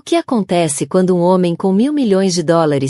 que acontece quando um homem com $1.000 milhões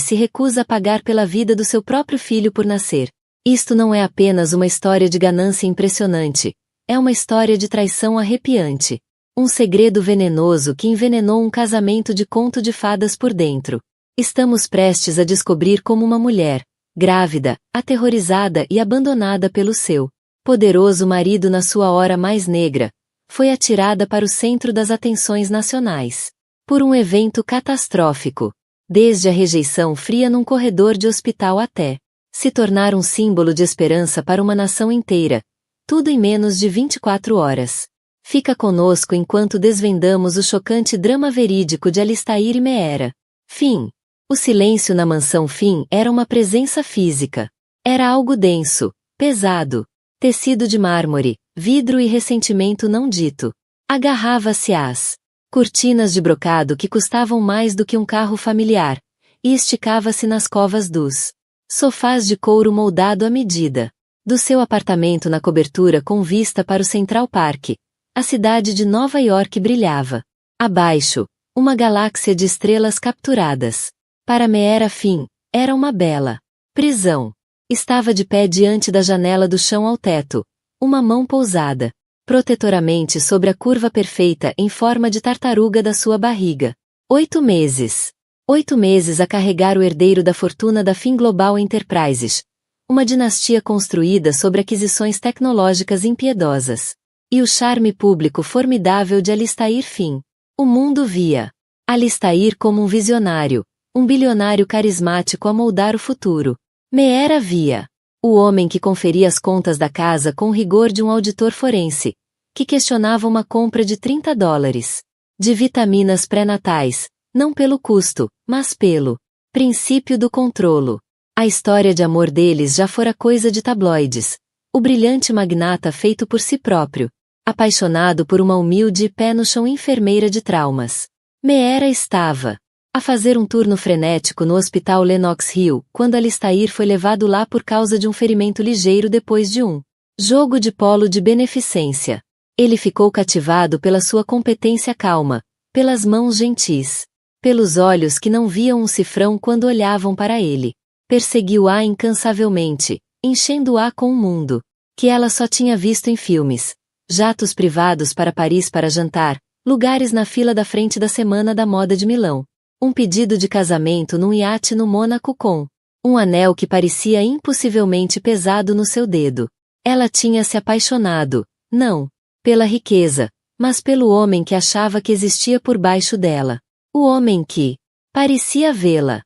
se recusa a pagar pela vida do seu próprio filho por nascer? Isto não é apenas uma história de ganância impressionante, é uma história de traição arrepiante. Um segredo venenoso que envenenou um casamento de conto de fadas por dentro. Estamos prestes a descobrir como uma mulher, grávida, aterrorizada e abandonada pelo seu poderoso marido na sua hora mais negra, foi atirada para o centro das atenções nacionais. Por um evento catastrófico. Desde a rejeição fria num corredor de hospital até se tornar um símbolo de esperança para uma nação inteira. Tudo em menos de 24 horas. Fica conosco enquanto desvendamos o chocante drama verídico de Alistair e Meera. Finn. O silêncio na mansão Finn era uma presença física. Era algo denso, pesado. Tecido de mármore, vidro e ressentimento não dito. Agarrava-se às cortinas de brocado que custavam mais do que um carro familiar, e esticava-se nas covas dos sofás de couro moldado à medida. Do seu apartamento na cobertura com vista para o Central Park, a cidade de Nova York brilhava. Abaixo, uma galáxia de estrelas capturadas. Para Meera Finn, era uma bela prisão. Estava de pé diante da janela do chão ao teto, uma mão pousada protetoramente sobre a curva perfeita em forma de tartaruga da sua barriga. 8 meses. 8 meses a carregar o herdeiro da fortuna da Finn Global Enterprises, uma dinastia construída sobre aquisições tecnológicas impiedosas. E o charme público formidável de Alistair Finn. O mundo via Alistair como um visionário, um bilionário carismático a moldar o futuro. Meera via o homem que conferia as contas da casa com o rigor de um auditor forense, que questionava uma compra de $30 de vitaminas pré-natais, não pelo custo, mas pelo princípio do controlo. A história de amor deles já fora coisa de tabloides. O brilhante magnata feito por si próprio, apaixonado por uma humilde e pé no chão enfermeira de traumas. Meera estava a fazer um turno frenético no hospital Lenox Hill, quando Alistair foi levado lá por causa de um ferimento ligeiro depois de um jogo de polo de beneficência. Ele ficou cativado pela sua competência calma, pelas mãos gentis, pelos olhos que não viam um cifrão quando olhavam para ele. Perseguiu-a incansavelmente, enchendo-a com um mundo que ela só tinha visto em filmes. Jatos privados para Paris para jantar, lugares na fila da frente da Semana da Moda de Milão. Um pedido de casamento num iate no Mônaco com um anel que parecia impossivelmente pesado no seu dedo. Ela tinha se apaixonado, não pela riqueza, mas pelo homem que achava que existia por baixo dela. O homem que parecia vê-la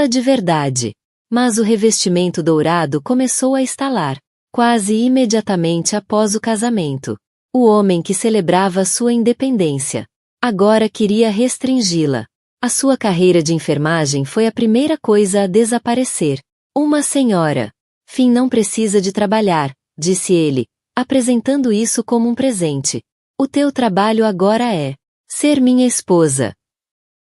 de verdade. Mas o revestimento dourado começou a estalar, quase imediatamente após o casamento. O homem que celebrava sua independência agora queria restringi-la. A sua carreira de enfermagem foi a primeira coisa a desaparecer. Uma senhora. Finn não precisa de trabalhar, disse ele, apresentando isso como um presente. O teu trabalho agora é ser minha esposa.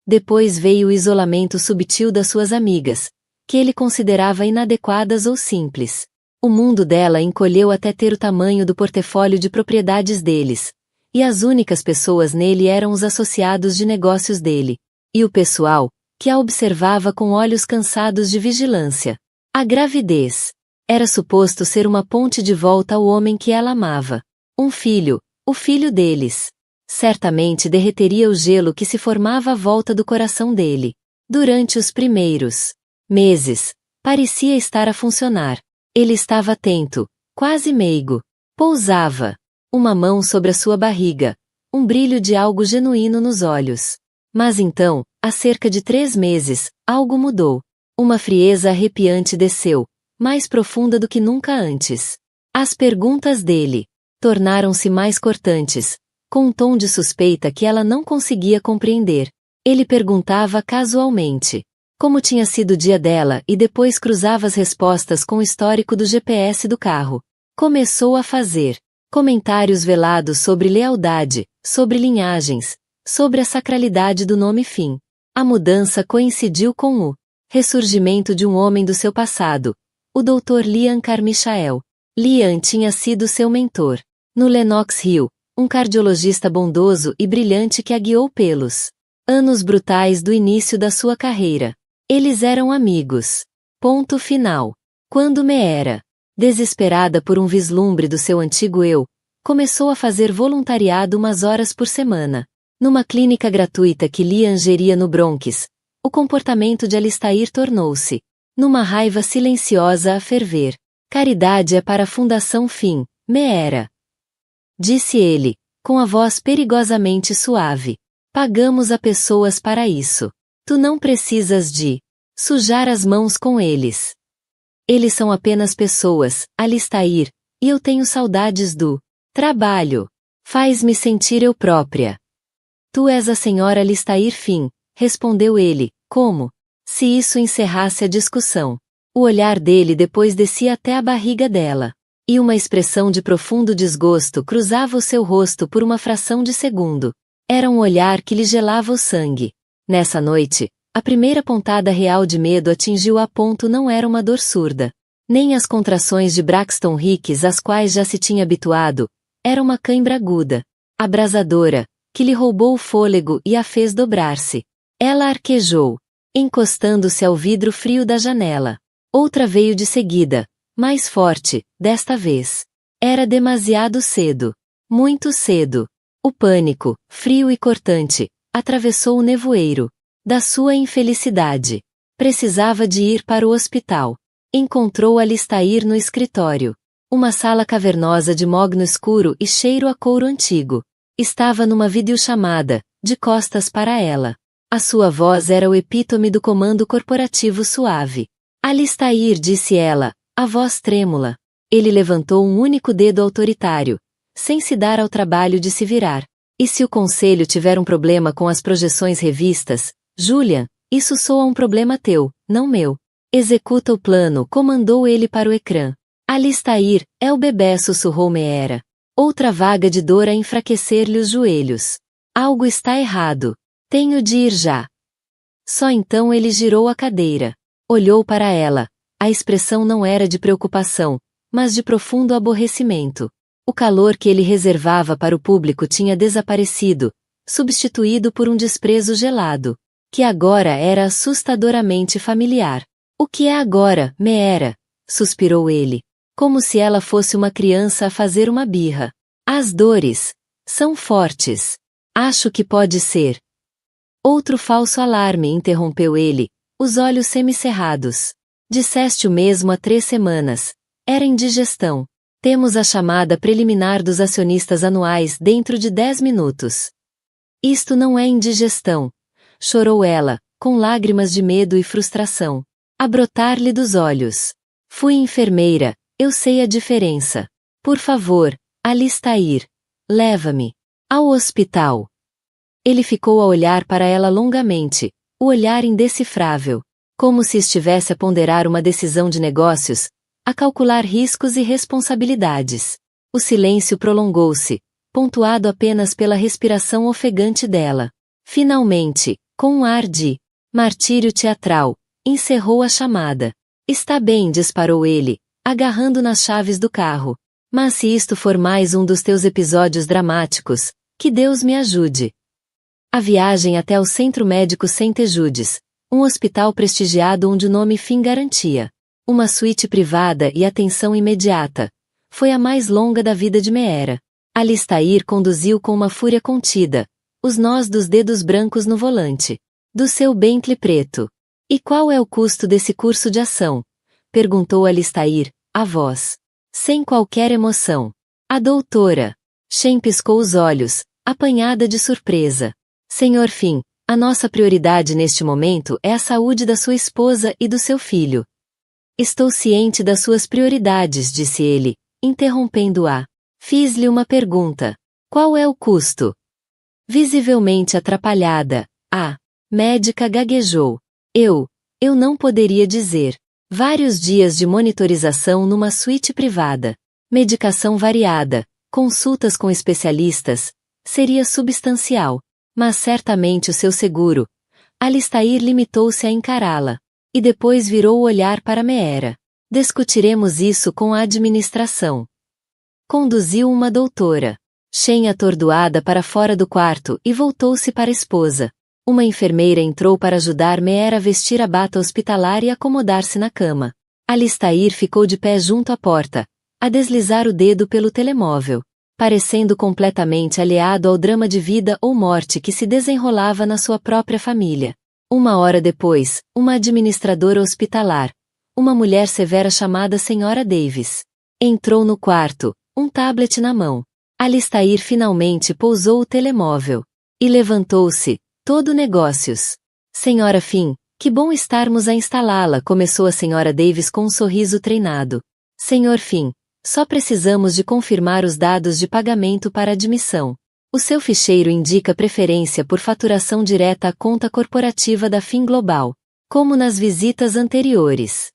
Depois veio o isolamento subtil das suas amigas, que ele considerava inadequadas ou simples. O mundo dela encolheu até ter o tamanho do portfólio de propriedades deles, e as únicas pessoas nele eram os associados de negócios dele. E o pessoal, que a observava com olhos cansados de vigilância. A gravidez era suposto ser uma ponte de volta ao homem que ela amava. Um filho, o filho deles. Certamente derreteria o gelo que se formava à volta do coração dele. Durante os primeiros meses, parecia estar a funcionar. Ele estava atento, quase meigo. Pousava uma mão sobre a sua barriga, um brilho de algo genuíno nos olhos. Mas então, há cerca de 3 meses, algo mudou. Uma frieza arrepiante desceu, mais profunda do que nunca antes. As perguntas dele tornaram-se mais cortantes, com um tom de suspeita que ela não conseguia compreender. Ele perguntava casualmente como tinha sido o dia dela e depois cruzava as respostas com o histórico do GPS do carro. Começou a fazer comentários velados sobre lealdade, sobre linhagens, sobre a sacralidade do nome Finn. A mudança coincidiu com o ressurgimento de um homem do seu passado, o Dr. Liam Carmichael. Liam tinha sido seu mentor no Lenox Hill, um cardiologista bondoso e brilhante que a guiou pelos Anos brutais do início da sua carreira. Eles eram amigos. Ponto final. Quando Meera, desesperada por um vislumbre do seu antigo eu, começou a fazer voluntariado umas horas por semana, numa clínica gratuita que Lian geria no Bronx, o comportamento de Alistair tornou-se, numa raiva silenciosa a ferver. Caridade é para a Fundação Fim, Meera. Disse ele, com a voz perigosamente suave. Pagamos a pessoas para isso. Tu não precisas de sujar as mãos com eles. Eles são apenas pessoas, Alistair, e eu tenho saudades do trabalho. Faz-me sentir eu própria. Tu és a senhora Alistair Fim, respondeu ele, como se isso encerrasse a discussão. O olhar dele depois descia até a barriga dela, e uma expressão de profundo desgosto cruzava o seu rosto por uma fração de segundo. Era um olhar que lhe gelava o sangue. Nessa noite, a primeira pontada real de medo atingiu-a a ponto não era uma dor surda. Nem as contrações de Braxton Hicks às quais já se tinha habituado. Era uma cãibra aguda, abrasadora, que lhe roubou o fôlego e a fez dobrar-se. Ela arquejou, encostando-se ao vidro frio da janela. Outra veio de seguida, mais forte, desta vez. Era demasiado cedo. Muito cedo. O pânico, frio e cortante, atravessou o nevoeiro da sua infelicidade. Precisava de ir para o hospital. Encontrou Alistair no escritório. Uma sala cavernosa de mogno escuro e cheiro a couro antigo. Estava numa videochamada, de costas para ela. A sua voz era o epítome do comando corporativo suave. Alistair, disse ela, a voz trêmula. Ele levantou um único dedo autoritário, sem se dar ao trabalho de se virar. E se o conselho tiver um problema com as projeções revistas, Julian, isso soa um problema teu, não meu. Executa o plano, comandou ele para o ecrã. Alistair, é o bebê, sussurrou Meera. Outra vaga de dor a enfraquecer-lhe os joelhos. Algo está errado. Tenho de ir já. Só então ele girou a cadeira. Olhou para ela. A expressão não era de preocupação, mas de profundo aborrecimento. O calor que ele reservava para o público tinha desaparecido, substituído por um desprezo gelado, que agora era assustadoramente familiar. O que é agora, Meera? Suspirou ele, como se ela fosse uma criança a fazer uma birra. As dores são fortes. Acho que pode ser. Outro falso alarme, interrompeu ele, os olhos semicerrados. Disseste o mesmo há 3 semanas. Era indigestão. Temos a chamada preliminar dos acionistas anuais dentro de 10 minutos. Isto não é indigestão. Chorou ela, com lágrimas de medo e frustração, a brotar-lhe dos olhos. Fui enfermeira, eu sei a diferença. Por favor, Alistair, leva-me ao hospital. Ele ficou a olhar para ela longamente, o olhar indecifrável, como se estivesse a ponderar uma decisão de negócios, a calcular riscos e responsabilidades. O silêncio prolongou-se, pontuado apenas pela respiração ofegante dela. Finalmente, com um ar de martírio teatral, encerrou a chamada. Está bem, disparou ele, agarrando nas chaves do carro. Mas se isto for mais um dos teus episódios dramáticos, que Deus me ajude. A viagem até o Centro Médico St. Jude's, um hospital prestigiado onde o nome Fim garantia uma suíte privada e atenção imediata, foi a mais longa da vida de Meera. Alistair conduziu com uma fúria contida, os nós dos dedos brancos no volante, do seu Bentley preto. E qual é o custo desse curso de ação? Perguntou Alistair, a voz, sem qualquer emoção. A doutora Shen piscou os olhos, apanhada de surpresa. Senhor Fim, a nossa prioridade neste momento é a saúde da sua esposa e do seu filho. Estou ciente das suas prioridades, disse ele, interrompendo-a. Fiz-lhe uma pergunta. Qual é o custo? Visivelmente atrapalhada, a médica gaguejou. Eu não poderia dizer. Vários dias de monitorização numa suíte privada. Medicação variada, consultas com especialistas, seria substancial. Mas certamente o seu seguro. Alistair limitou-se a encará-la. E depois virou o olhar para Meera. Discutiremos isso com a administração. Conduziu uma doutora. Shen atordoada para fora do quarto e voltou-se para a esposa. Uma enfermeira entrou para ajudar Meera a vestir a bata hospitalar e acomodar-se na cama. Alistair ficou de pé junto à porta, a deslizar o dedo pelo telemóvel, parecendo completamente aliado ao drama de vida ou morte que se desenrolava na sua própria família. 1 hora depois, uma administradora hospitalar, uma mulher severa chamada Sra. Davis, entrou no quarto, um tablet na mão. Alistair finalmente pousou o telemóvel e levantou-se, todo negócios. Sra. Finn, que bom estarmos a instalá-la, começou a Sra. Davis com um sorriso treinado. Sr. Finn, só precisamos de confirmar os dados de pagamento para admissão. O seu ficheiro indica preferência por faturação direta à conta corporativa da Finn Global, como nas visitas anteriores.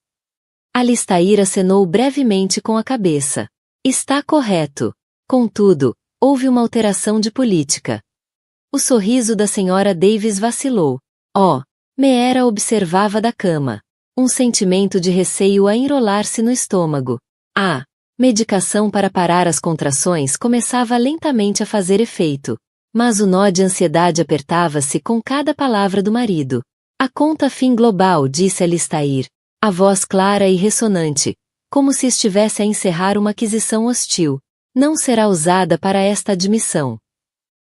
Alistair acenou brevemente com a cabeça. Está correto. Contudo, houve uma alteração de política. O sorriso da Sra. Davis vacilou. Meera observava da cama. Um sentimento de receio a enrolar-se no estômago. A medicação para parar as contrações começava lentamente a fazer efeito, mas o nó de ansiedade apertava-se com cada palavra do marido. A conta Finn Global, disse Alistair, a voz clara e ressonante, como se estivesse a encerrar uma aquisição hostil, não será usada para esta admissão.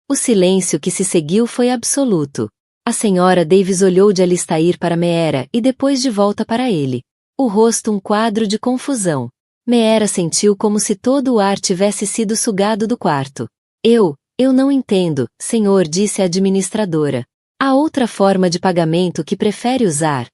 O silêncio que se seguiu foi absoluto. A Sra. Davis olhou de Alistair para Meera e depois de volta para ele. O rosto um quadro de confusão. Meera sentiu como se todo o ar tivesse sido sugado do quarto. Eu não entendo, senhor, disse a administradora. Há outra forma de pagamento que prefere usar?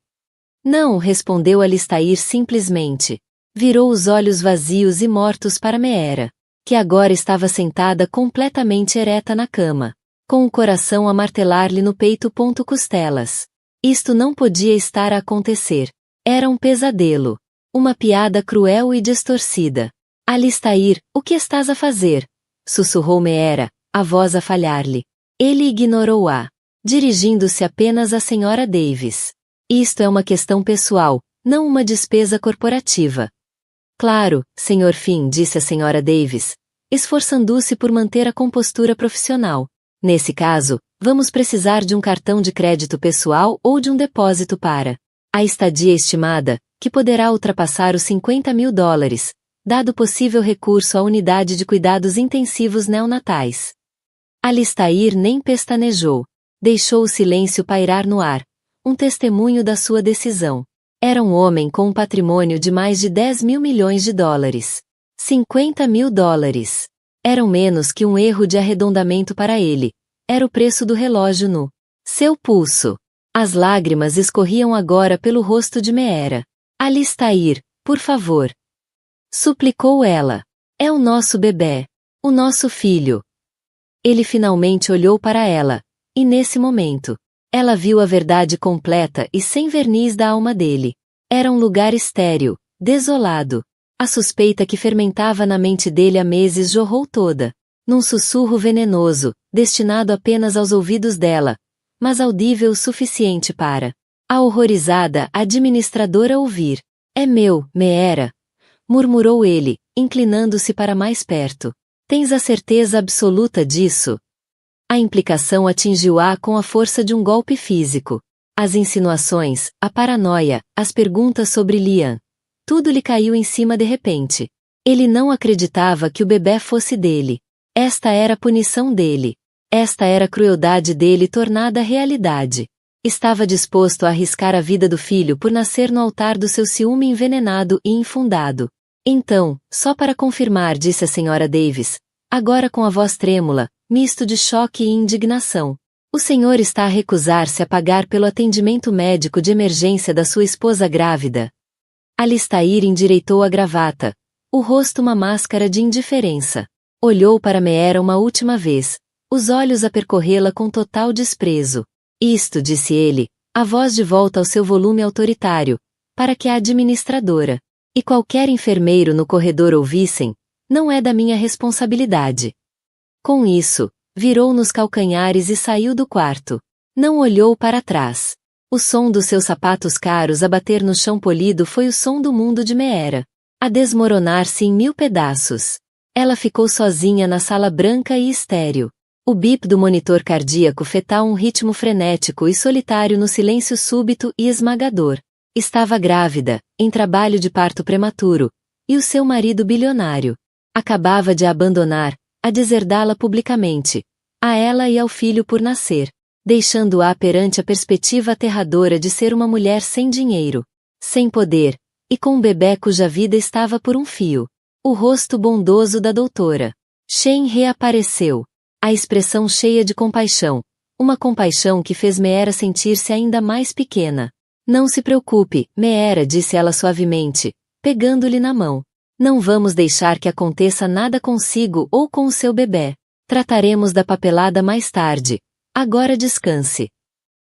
Não, respondeu Alistair simplesmente. Virou os olhos vazios e mortos para Meera, que agora estava sentada completamente ereta na cama, com o coração a martelar-lhe no peito. Costelas. Isto não podia estar a acontecer. Era um pesadelo. Uma piada cruel e distorcida. Alistair, o que estás a fazer? Sussurrou Meera, a voz a falhar-lhe. Ele ignorou-a, dirigindo-se apenas à Sra. Davis. Isto é uma questão pessoal, não uma despesa corporativa. Claro, Sr. Finn, disse a Sra. Davis, esforçando-se por manter a compostura profissional. Nesse caso, vamos precisar de um cartão de crédito pessoal ou de um depósito para a estadia estimada, que poderá ultrapassar os $50.000, dado possível recurso à unidade de cuidados intensivos neonatais. Alistair nem pestanejou. Deixou o silêncio pairar no ar, um testemunho da sua decisão. Era um homem com um patrimônio de mais de $10 milhões. $50.000. Eram menos que um erro de arredondamento para ele. Era o preço do relógio no seu pulso. As lágrimas escorriam agora pelo rosto de Meera. Alistair, por favor. Suplicou ela. É o nosso bebê. O nosso filho. Ele finalmente olhou para ela, e nesse momento, ela viu a verdade completa e sem verniz da alma dele. Era um lugar estéril, desolado. A suspeita que fermentava na mente dele há meses jorrou toda, num sussurro venenoso, destinado apenas aos ouvidos dela, mas audível o suficiente para a horrorizada administradora ouvir. É meu, Meera, murmurou ele, inclinando-se para mais perto. Tens a certeza absoluta disso? A implicação atingiu-a com a força de um golpe físico. As insinuações, a paranoia, as perguntas sobre Liam. Tudo lhe caiu em cima de repente. Ele não acreditava que o bebê fosse dele. Esta era a punição dele. Esta era a crueldade dele tornada realidade. Estava disposto a arriscar a vida do filho por nascer no altar do seu ciúme envenenado e infundado. Então, só para confirmar, disse a Sra. Davis, agora com a voz trêmula, misto de choque e indignação. O senhor está a recusar-se a pagar pelo atendimento médico de emergência da sua esposa grávida. Alistair endireitou a gravata, o rosto uma máscara de indiferença. Olhou para Meera uma última vez, os olhos a percorrê-la com total desprezo. Isto, disse ele, a voz de volta ao seu volume autoritário, para que a administradora e qualquer enfermeiro no corredor ouvissem, não é da minha responsabilidade. Com isso, virou nos calcanhares e saiu do quarto. Não olhou para trás. O som dos seus sapatos caros a bater no chão polido foi o som do mundo de Meera, a desmoronar-se em 1000 pedaços. Ela ficou sozinha na sala branca e estéril. O bip do monitor cardíaco fetal um ritmo frenético e solitário no silêncio súbito e esmagador. Estava grávida, em trabalho de parto prematuro, e o seu marido bilionário acabava de a abandonar, a deserdá-la publicamente, a ela e ao filho por nascer, deixando-a perante a perspectiva aterradora de ser uma mulher sem dinheiro, sem poder, e com um bebê cuja vida estava por um fio. O rosto bondoso da doutora Chen reapareceu, a expressão cheia de compaixão, uma compaixão que fez Meera sentir-se ainda mais pequena. Não se preocupe, Meera, disse ela suavemente, pegando-lhe na mão. Não vamos deixar que aconteça nada consigo ou com o seu bebê. Trataremos da papelada mais tarde. Agora descanse.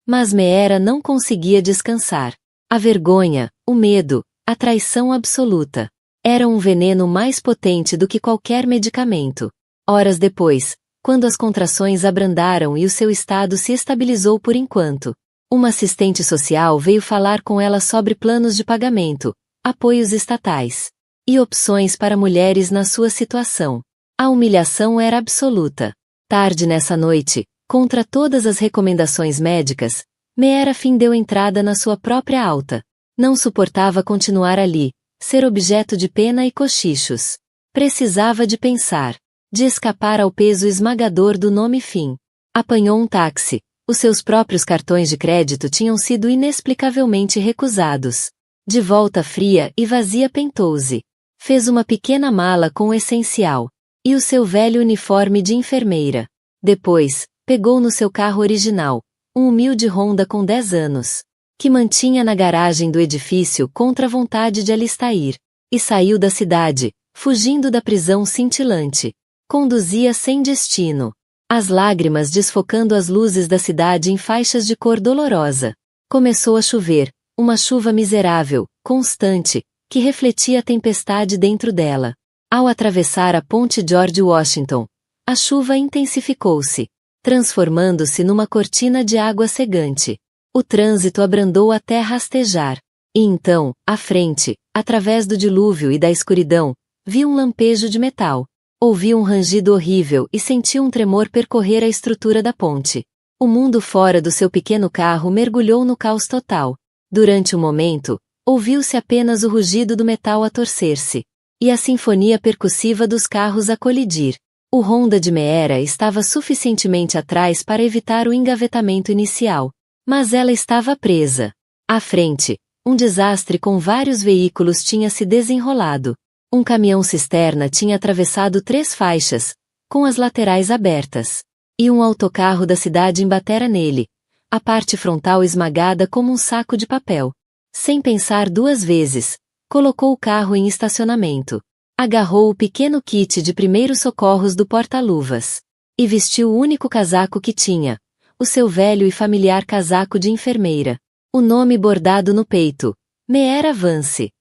Mas Meera não conseguia descansar. A vergonha, o medo, a traição absoluta. Era um veneno mais potente do que qualquer medicamento. Horas depois, quando as contrações abrandaram e o seu estado se estabilizou por enquanto, uma assistente social veio falar com ela sobre planos de pagamento, apoios estatais e opções para mulheres na sua situação. A humilhação era absoluta. Tarde nessa noite, contra todas as recomendações médicas, Meera deu entrada na sua própria alta. Não suportava continuar ali, ser objeto de pena e cochichos. Precisava de pensar, de escapar ao peso esmagador do nome fim. Apanhou um táxi. Os seus próprios cartões de crédito tinham sido inexplicavelmente recusados. De volta fria e vazia pentou-se. Fez uma pequena mala com o essencial e o seu velho uniforme de enfermeira. Depois, pegou no seu carro original, um humilde Honda com 10 anos, que mantinha na garagem do edifício contra a vontade de Alistair, e saiu da cidade, fugindo da prisão cintilante. Conduzia sem destino. As lágrimas desfocando as luzes da cidade em faixas de cor dolorosa. Começou a chover, uma chuva miserável, constante, que refletia a tempestade dentro dela. Ao atravessar a ponte George Washington, a chuva intensificou-se, transformando-se numa cortina de água cegante. O trânsito abrandou até rastejar. E então, à frente, através do dilúvio e da escuridão, viu um lampejo de metal. Ouviu um rangido horrível e sentiu um tremor percorrer a estrutura da ponte. O mundo fora do seu pequeno carro mergulhou no caos total. Durante um momento, ouviu-se apenas o rugido do metal a torcer-se, e a sinfonia percussiva dos carros a colidir. O Honda de Meera estava suficientemente atrás para evitar o engavetamento inicial, mas ela estava presa. À frente, um desastre com vários veículos tinha se desenrolado. Um caminhão-cisterna tinha atravessado 3 faixas, com as laterais abertas, e um autocarro da cidade embatera nele, a parte frontal esmagada como um saco de papel. Sem pensar 2 vezes, colocou o carro em estacionamento, agarrou o pequeno kit de primeiros socorros do porta-luvas, e vestiu o único casaco que tinha, o seu velho e familiar casaco de enfermeira. O nome bordado no peito, Meera Vance.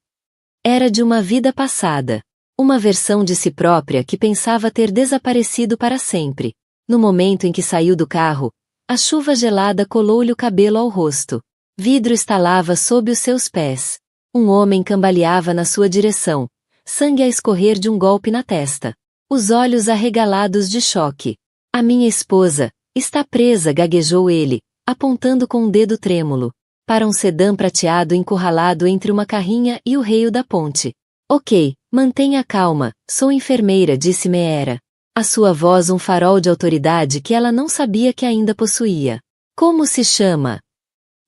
Era de uma vida passada. Uma versão de si própria que pensava ter desaparecido para sempre. No momento em que saiu do carro, a chuva gelada colou-lhe o cabelo ao rosto. Vidro estalava sob os seus pés. Um homem cambaleava na sua direção, sangue a escorrer de um golpe na testa. Os olhos arregalados de choque. A minha esposa está presa, gaguejou ele, apontando com um dedo trêmulo para um sedã prateado encurralado entre uma carrinha e o reio da ponte. Ok, mantenha calma, sou enfermeira, disse Meera. A sua voz um farol de autoridade que ela não sabia que ainda possuía. Como se chama?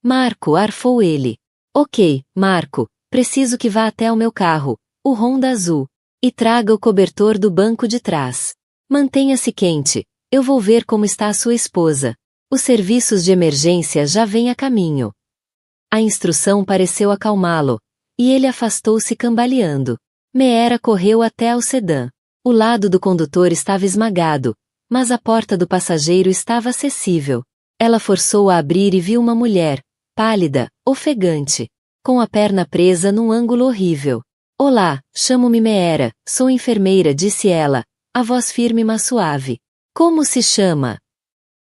Marco, arfou ele. Ok, Marco, preciso que vá até o meu carro, o Honda azul, e traga o cobertor do banco de trás. Mantenha-se quente, eu vou ver como está a sua esposa. Os serviços de emergência já vêm a caminho. A instrução pareceu acalmá-lo, e ele afastou-se cambaleando. Meera correu até ao sedã. O lado do condutor estava esmagado, mas a porta do passageiro estava acessível. Ela forçou a abrir e viu uma mulher, pálida, ofegante, com a perna presa num ângulo horrível. Olá, chamo-me Meera, sou enfermeira, disse ela, a voz firme mas suave. Como se chama?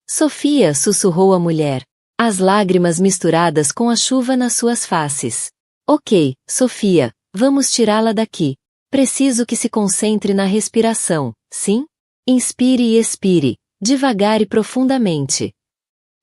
Sofia, sussurrou a mulher. As lágrimas misturadas com a chuva nas suas faces. Ok, Sofia, vamos tirá-la daqui. Preciso que se concentre na respiração, sim? Inspire e expire, devagar e profundamente.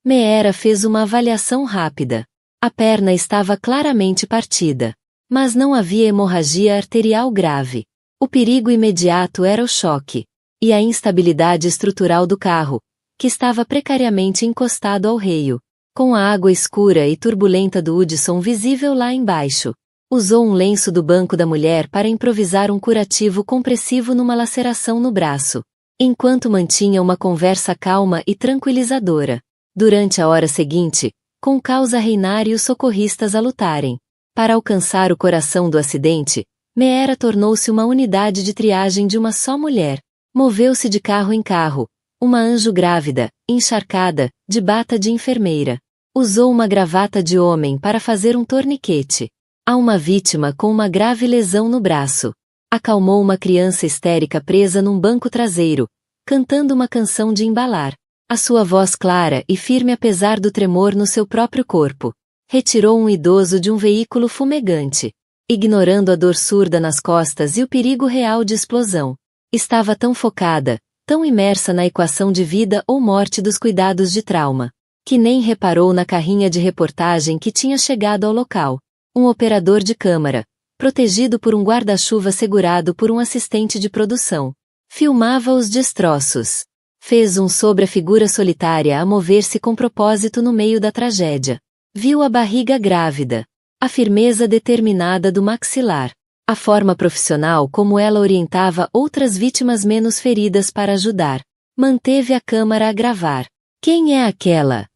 Meera fez uma avaliação rápida. A perna estava claramente partida. Mas não havia hemorragia arterial grave. O perigo imediato era o choque. E a instabilidade estrutural do carro, que estava precariamente encostado ao reio. Com a água escura e turbulenta do Hudson visível lá embaixo. Usou um lenço do banco da mulher para improvisar um curativo compressivo numa laceração no braço. Enquanto mantinha uma conversa calma e tranquilizadora. Durante a hora seguinte, com o caos a reinar e os socorristas a lutarem. Para alcançar o coração do acidente, Meera tornou-se uma unidade de triagem de uma só mulher. Moveu-se de carro em carro. Uma anjo grávida, encharcada, de bata de enfermeira. Usou uma gravata de homem para fazer um torniquete. A uma vítima com uma grave lesão no braço. Acalmou uma criança histérica presa num banco traseiro, cantando uma canção de embalar. A sua voz clara e firme apesar do tremor no seu próprio corpo. Retirou um idoso de um veículo fumegante. Ignorando a dor surda nas costas e o perigo real de explosão. Estava tão focada, tão imersa na equação de vida ou morte dos cuidados de trauma, que nem reparou na carrinha de reportagem que tinha chegado ao local. Um operador de câmara, protegido por um guarda-chuva segurado por um assistente de produção. Filmava os destroços. Fez um sobre a figura solitária a mover-se com propósito no meio da tragédia. Viu a barriga grávida. A firmeza determinada do maxilar. A forma profissional como ela orientava outras vítimas menos feridas para ajudar. Manteve a câmara a gravar. Quem é aquela?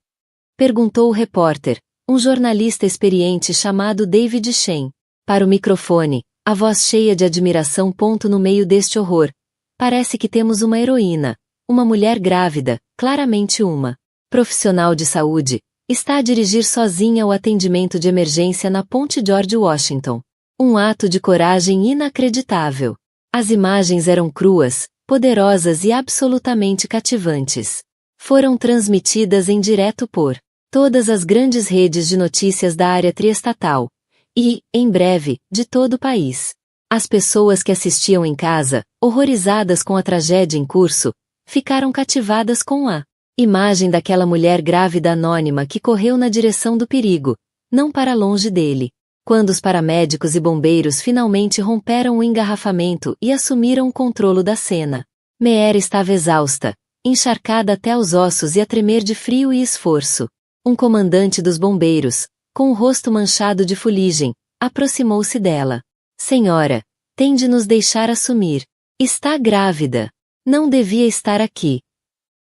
Perguntou o repórter, um jornalista experiente chamado David Shen. Para o microfone, a voz cheia de admiração. No meio deste horror. Parece que temos uma heroína. Uma mulher grávida, claramente uma profissional de saúde, está a dirigir sozinha o atendimento de emergência na Ponte George Washington. Um ato de coragem inacreditável. As imagens eram cruas, poderosas e absolutamente cativantes. Foram transmitidas em direto por todas as grandes redes de notícias da área triestatal. E, em breve, de todo o país. As pessoas que assistiam em casa, horrorizadas com a tragédia em curso, ficaram cativadas com a imagem daquela mulher grávida anônima que correu na direção do perigo, não para longe dele. Quando os paramédicos e bombeiros finalmente romperam o engarrafamento e assumiram o controle da cena. Meera estava exausta, encharcada até os ossos e a tremer de frio e esforço. Um comandante dos bombeiros, com o rosto manchado de fuligem, aproximou-se dela. Senhora, tem de nos deixar assumir. Está grávida. Não devia estar aqui.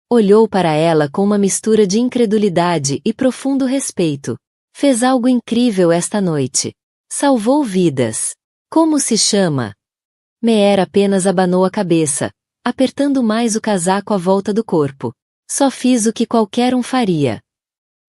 Olhou para ela com uma mistura de incredulidade e profundo respeito. Fez algo incrível esta noite. Salvou vidas. Como se chama? Meera apenas abanou a cabeça, apertando mais o casaco à volta do corpo. Só fiz o que qualquer um faria.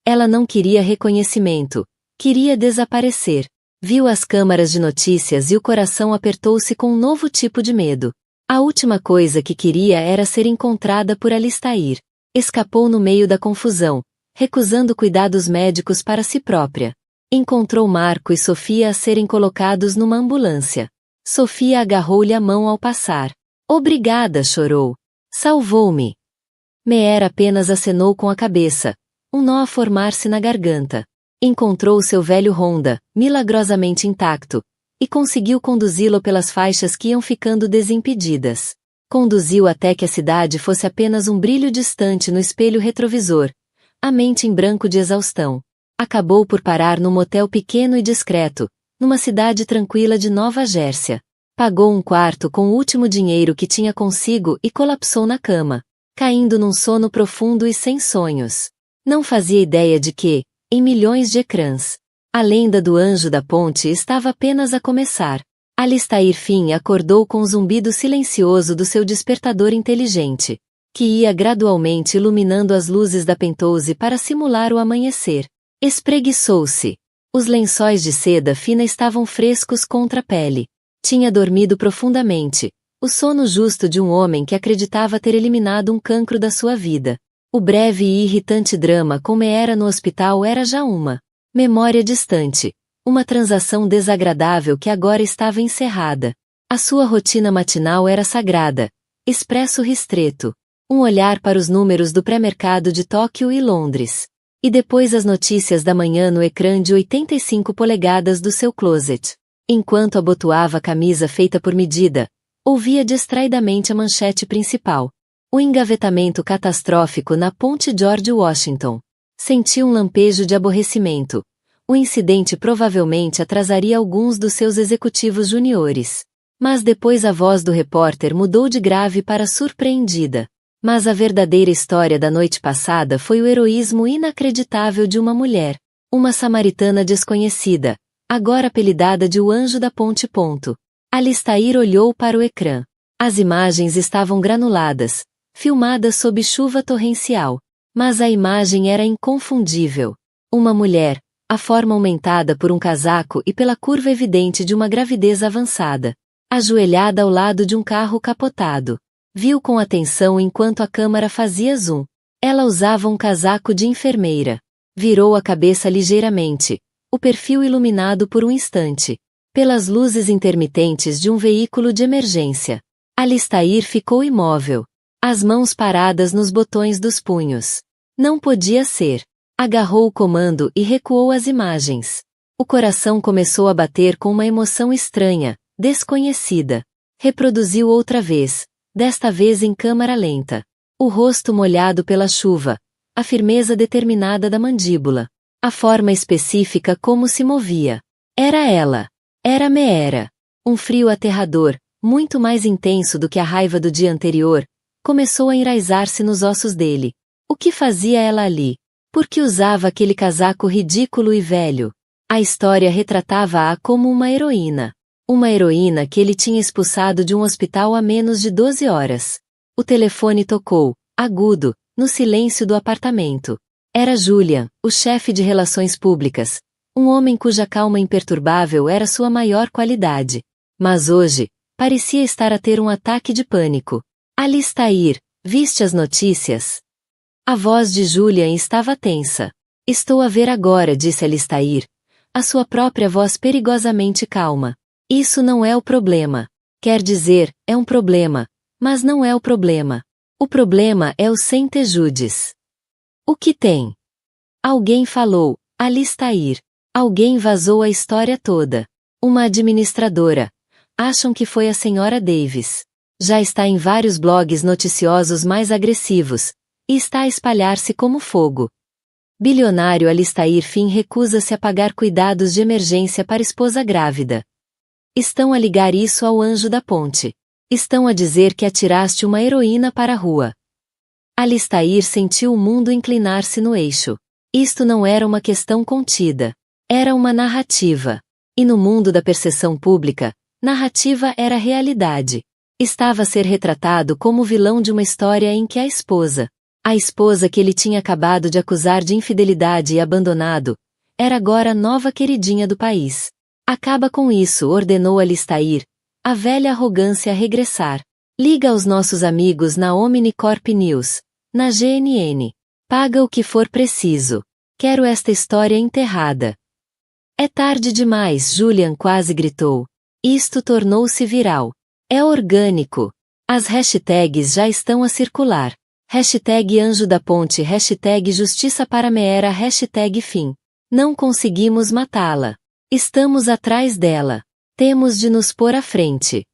Ela não queria reconhecimento. Queria desaparecer. Viu as câmaras de notícias e o coração apertou-se com um novo tipo de medo. A última coisa que queria era ser encontrada por Alistair. Escapou no meio da confusão, recusando cuidados médicos para si própria. Encontrou Marco e Sofia a serem colocados numa ambulância. Sofia agarrou-lhe a mão ao passar. Obrigada, chorou. Salvou-me. Meera apenas acenou com a cabeça, um nó a formar-se na garganta. Encontrou seu velho Honda, milagrosamente intacto, e conseguiu conduzi-lo pelas faixas que iam ficando desimpedidas. Conduziu até que a cidade fosse apenas um brilho distante no espelho retrovisor, a mente em branco de exaustão. Acabou por parar num motel pequeno e discreto, numa cidade tranquila de Nova Gércia. Pagou um quarto com o último dinheiro que tinha consigo e colapsou na cama, caindo num sono profundo e sem sonhos. Não fazia ideia de que, em milhões de ecrãs, a lenda do anjo da ponte estava apenas a começar. Alistair Finn acordou com o zumbido silencioso do seu despertador inteligente, que ia gradualmente iluminando as luzes da Penthouse para simular o amanhecer. Espreguiçou-se. Os lençóis de seda fina estavam frescos contra a pele. Tinha dormido profundamente, o sono justo de um homem que acreditava ter eliminado um cancro da sua vida. O breve e irritante drama com Meera no hospital era já uma memória distante, uma transação desagradável que agora estava encerrada. A sua rotina matinal era sagrada, expresso ristreto, Um olhar para os números do pré-mercado de Tóquio e Londres. E depois as notícias da manhã no ecrã de 85 polegadas do seu closet. Enquanto abotoava a camisa feita por medida, ouvia distraidamente a manchete principal. O engavetamento catastrófico na ponte George Washington. Sentiu um lampejo de aborrecimento. O incidente provavelmente atrasaria alguns dos seus executivos juniores. Mas depois a voz do repórter mudou de grave para surpreendida. Mas a verdadeira história da noite passada foi o heroísmo inacreditável de uma mulher, uma samaritana desconhecida, agora apelidada de o Anjo da Ponte. Alistair olhou para o ecrã. As imagens estavam granuladas, filmadas sob chuva torrencial, mas a imagem era inconfundível. Uma mulher, a forma aumentada por um casaco e pela curva evidente de uma gravidez avançada, ajoelhada ao lado de um carro capotado. Viu com atenção enquanto a câmera fazia zoom. Ela usava um casaco de enfermeira. Virou a cabeça ligeiramente, o perfil iluminado por um instante, pelas luzes intermitentes de um veículo de emergência. Alistair ficou imóvel, as mãos paradas nos botões dos punhos. Não podia ser. Agarrou o comando e recuou as imagens. O coração começou a bater com uma emoção estranha, desconhecida. Reproduziu outra vez, desta vez em câmara lenta. O rosto molhado pela chuva, a firmeza determinada da mandíbula, a forma específica como se movia. Era ela. Era Meera. Um frio aterrador, muito mais intenso do que a raiva do dia anterior, começou a enraizar-se nos ossos dele. O que fazia ela ali? Por que usava aquele casaco ridículo e velho? A história retratava-a como uma heroína. Uma heroína que ele tinha expulsado de um hospital há menos de 12 horas. O telefone tocou, agudo, no silêncio do apartamento. Era Julian, o chefe de relações públicas, um homem cuja calma imperturbável era sua maior qualidade. Mas hoje, parecia estar a ter um ataque de pânico. Alistair, viste as notícias? A voz de Julian estava tensa. Estou a ver agora, disse Alistair. A sua própria voz perigosamente calma. Isso não é o problema. Quer dizer, é um problema, mas não é o problema. O problema é o St. Jude's. O que tem? Alguém falou, Alistair. Alguém vazou a história toda. Uma administradora. Acham que foi a senhora Davis. Já está em vários blogs noticiosos mais agressivos. E está a espalhar-se como fogo. Bilionário Alistair Finn recusa-se a pagar cuidados de emergência para esposa grávida. Estão a ligar isso ao Anjo da Ponte. Estão a dizer que atiraste uma heroína para a rua. Alistair sentiu o mundo inclinar-se no eixo. Isto não era uma questão contida. Era uma narrativa. E no mundo da percepção pública, narrativa era realidade. Estava a ser retratado como vilão de uma história em que a esposa que ele tinha acabado de acusar de infidelidade e abandonado, era agora a nova queridinha do país. Acaba com isso, ordenou Alistair, a velha arrogância a regressar. Liga aos nossos amigos na Omnicorp News, na GNN. Paga o que for preciso. Quero esta história enterrada. É tarde demais, Julian quase gritou. Isto tornou-se viral. É orgânico. As hashtags já estão a circular. Hashtag Anjo da Ponte, hashtag Justiça para Meera, hashtag Fim. Não conseguimos matá-la. Estamos atrás dela. Temos de nos pôr à frente.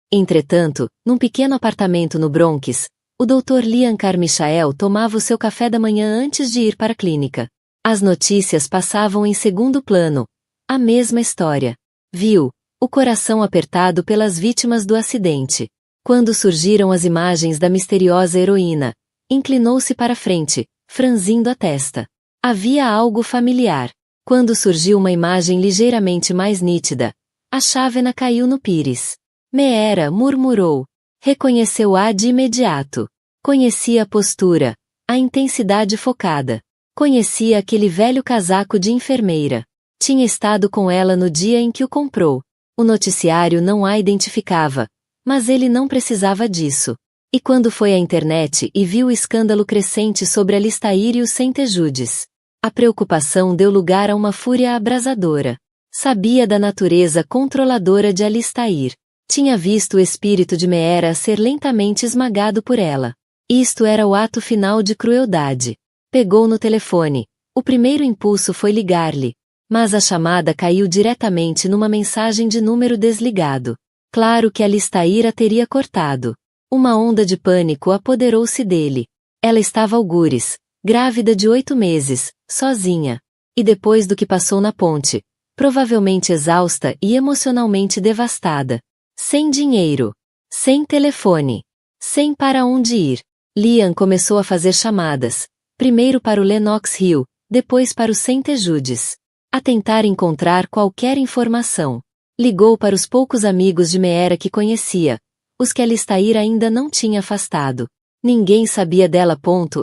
Entretanto, num pequeno apartamento no Bronx, o Dr. Liam Carmichael tomava o seu café da manhã antes de ir para a clínica. As notícias passavam em segundo plano. A mesma história. Viu, o coração apertado pelas vítimas do acidente. Quando surgiram as imagens da misteriosa heroína, inclinou-se para frente, franzindo a testa. Havia algo familiar. Quando surgiu uma imagem ligeiramente mais nítida, a chávena caiu no pires. Meera murmurou. Reconheceu-a de imediato. Conhecia a postura, a intensidade focada. Conhecia aquele velho casaco de enfermeira. Tinha estado com ela no dia em que o comprou. O noticiário não a identificava. Mas ele não precisava disso. E quando foi à internet e viu o escândalo crescente sobre Alistair e o St. Jude's, a preocupação deu lugar a uma fúria abrasadora. Sabia da natureza controladora de Alistair. Tinha visto o espírito de Meera ser lentamente esmagado por ela. Isto era o ato final de crueldade. Pegou no telefone. O primeiro impulso foi ligar-lhe. Mas a chamada caiu diretamente numa mensagem de número desligado. Claro que Alistair a teria cortado. Uma onda de pânico apoderou-se dele. Ela estava algures, grávida de 8 meses, sozinha. E depois do que passou na ponte, provavelmente exausta e emocionalmente devastada. Sem dinheiro. Sem telefone. Sem para onde ir. Liam começou a fazer chamadas. Primeiro para o Lenox Hill, depois para o St. Jude's. A tentar encontrar qualquer informação. Ligou para os poucos amigos de Meera que conhecia, os que Alistair ainda não tinha afastado. Ninguém sabia dela.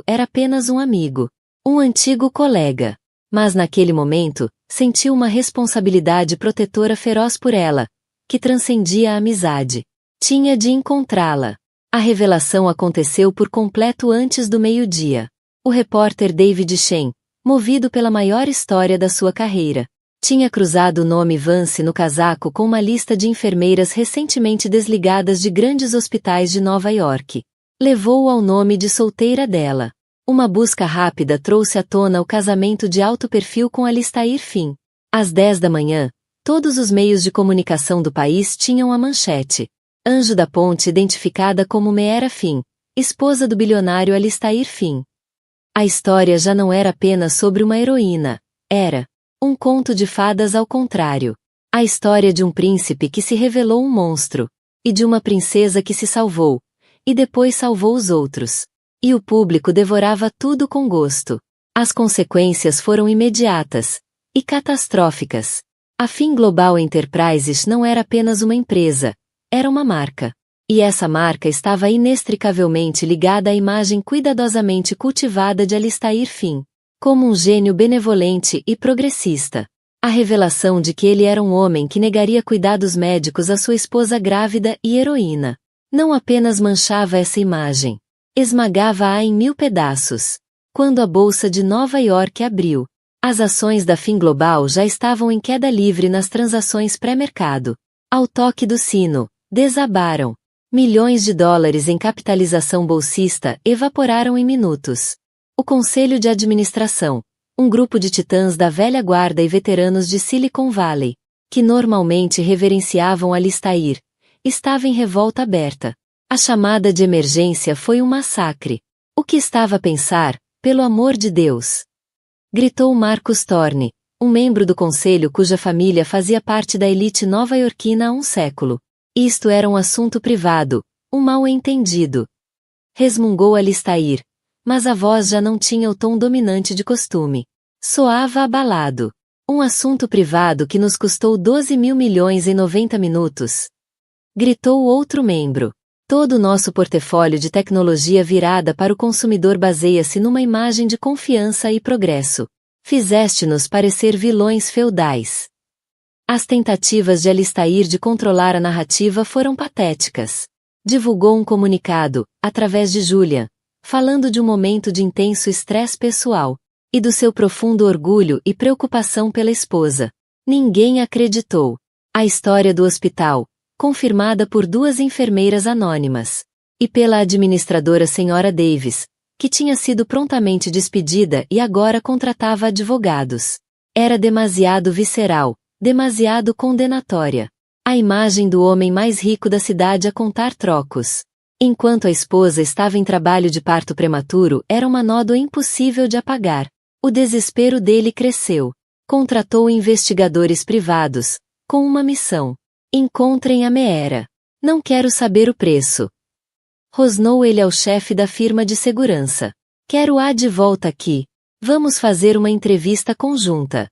Era apenas um amigo. Um antigo colega. Mas naquele momento, sentiu uma responsabilidade protetora feroz por ela, que transcendia a amizade. Tinha de encontrá-la. A revelação aconteceu por completo antes do meio-dia. O repórter David Shen, movido pela maior história da sua carreira, tinha cruzado o nome Vance no casaco com uma lista de enfermeiras recentemente desligadas de grandes hospitais de Nova York. Levou-o ao nome de solteira dela. Uma busca rápida trouxe à tona o casamento de alto perfil com Alistair Finn. Às 10 da manhã, todos os meios de comunicação do país tinham a manchete. Anjo da Ponte identificada como Meera Finn, esposa do bilionário Alistair Finn. A história já não era apenas sobre uma heroína. Era um conto de fadas ao contrário. A história de um príncipe que se revelou um monstro. E de uma princesa que se salvou. E depois salvou os outros. E o público devorava tudo com gosto. As consequências foram imediatas. E catastróficas. A Finn Global Enterprises não era apenas uma empresa. Era uma marca. E essa marca estava inextricavelmente ligada à imagem cuidadosamente cultivada de Alistair Finn. Como um gênio benevolente e progressista. A revelação de que ele era um homem que negaria cuidados médicos à sua esposa grávida e heroína. Não apenas manchava essa imagem. Esmagava-a em 1000 pedaços. Quando a Bolsa de Nova York abriu, as ações da Finn Global já estavam em queda livre nas transações pré-mercado. Ao toque do sino, desabaram. Milhões de dólares em capitalização bolsista evaporaram em minutos. O Conselho de Administração, um grupo de titãs da velha guarda e veteranos de Silicon Valley, que normalmente reverenciavam Alistair, estava em revolta aberta. A chamada de emergência foi um massacre. O que estava a pensar, pelo amor de Deus? Gritou Marcus Thorne, um membro do conselho cuja família fazia parte da elite nova-iorquina há um século. Isto era um assunto privado, um mal-entendido. Resmungou Alistair, mas a voz já não tinha o tom dominante de costume. Soava abalado. Um assunto privado que nos custou 12 mil milhões em 90 minutos. Gritou outro membro. Todo o nosso portfólio de tecnologia virada para o consumidor baseia-se numa imagem de confiança e progresso. Fizeste-nos parecer vilões feudais. As tentativas de Alistair de controlar a narrativa foram patéticas. Divulgou um comunicado, através de Julian, falando de um momento de intenso estresse pessoal, e do seu profundo orgulho e preocupação pela esposa. Ninguém acreditou. A história do hospital, confirmada por 2 enfermeiras anônimas, e pela administradora Sra. Davis, que tinha sido prontamente despedida e agora contratava advogados. Era demasiado visceral, demasiado condenatória. A imagem do homem mais rico da cidade a contar trocos. Enquanto a esposa estava em trabalho de parto prematuro, era uma nódoa impossível de apagar. O desespero dele cresceu. Contratou investigadores privados, com uma missão. Encontrem a Meera. Não quero saber o preço. Rosnou ele ao chefe da firma de segurança. Quero-a de volta aqui. Vamos fazer uma entrevista conjunta.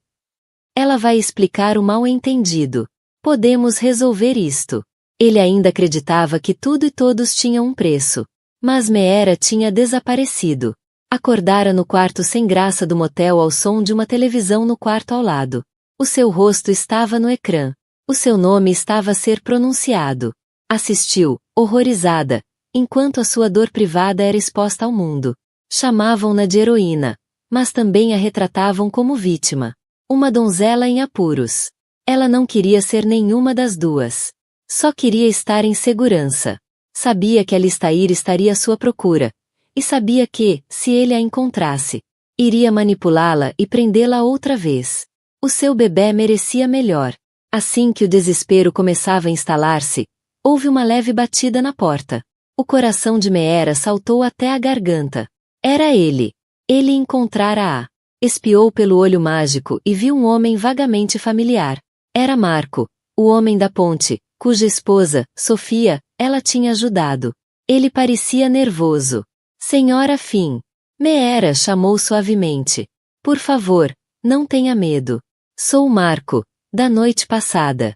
Ela vai explicar o mal-entendido. Podemos resolver isto. Ele ainda acreditava que tudo e todos tinham um preço. Mas Meera tinha desaparecido. Acordara no quarto sem graça do motel ao som de uma televisão no quarto ao lado. O seu rosto estava no ecrã. O seu nome estava a ser pronunciado. Assistiu, horrorizada, enquanto a sua dor privada era exposta ao mundo. Chamavam-na de heroína, mas também a retratavam como vítima. Uma donzela em apuros. Ela não queria ser nenhuma das duas. Só queria estar em segurança. Sabia que Alistair estaria à sua procura, e sabia que, se ele a encontrasse, iria manipulá-la e prendê-la outra vez. O seu bebê merecia melhor. Assim que o desespero começava a instalar-se, houve uma leve batida na porta. O coração de Meera saltou até a garganta. Era ele. Ele encontrara-a. Espiou pelo olho mágico e viu um homem vagamente familiar. Era Marco, o homem da ponte, cuja esposa, Sofia, ela tinha ajudado. Ele parecia nervoso. Senhora Finn. Meera chamou suavemente. Por favor, não tenha medo. Sou Marco, da noite passada.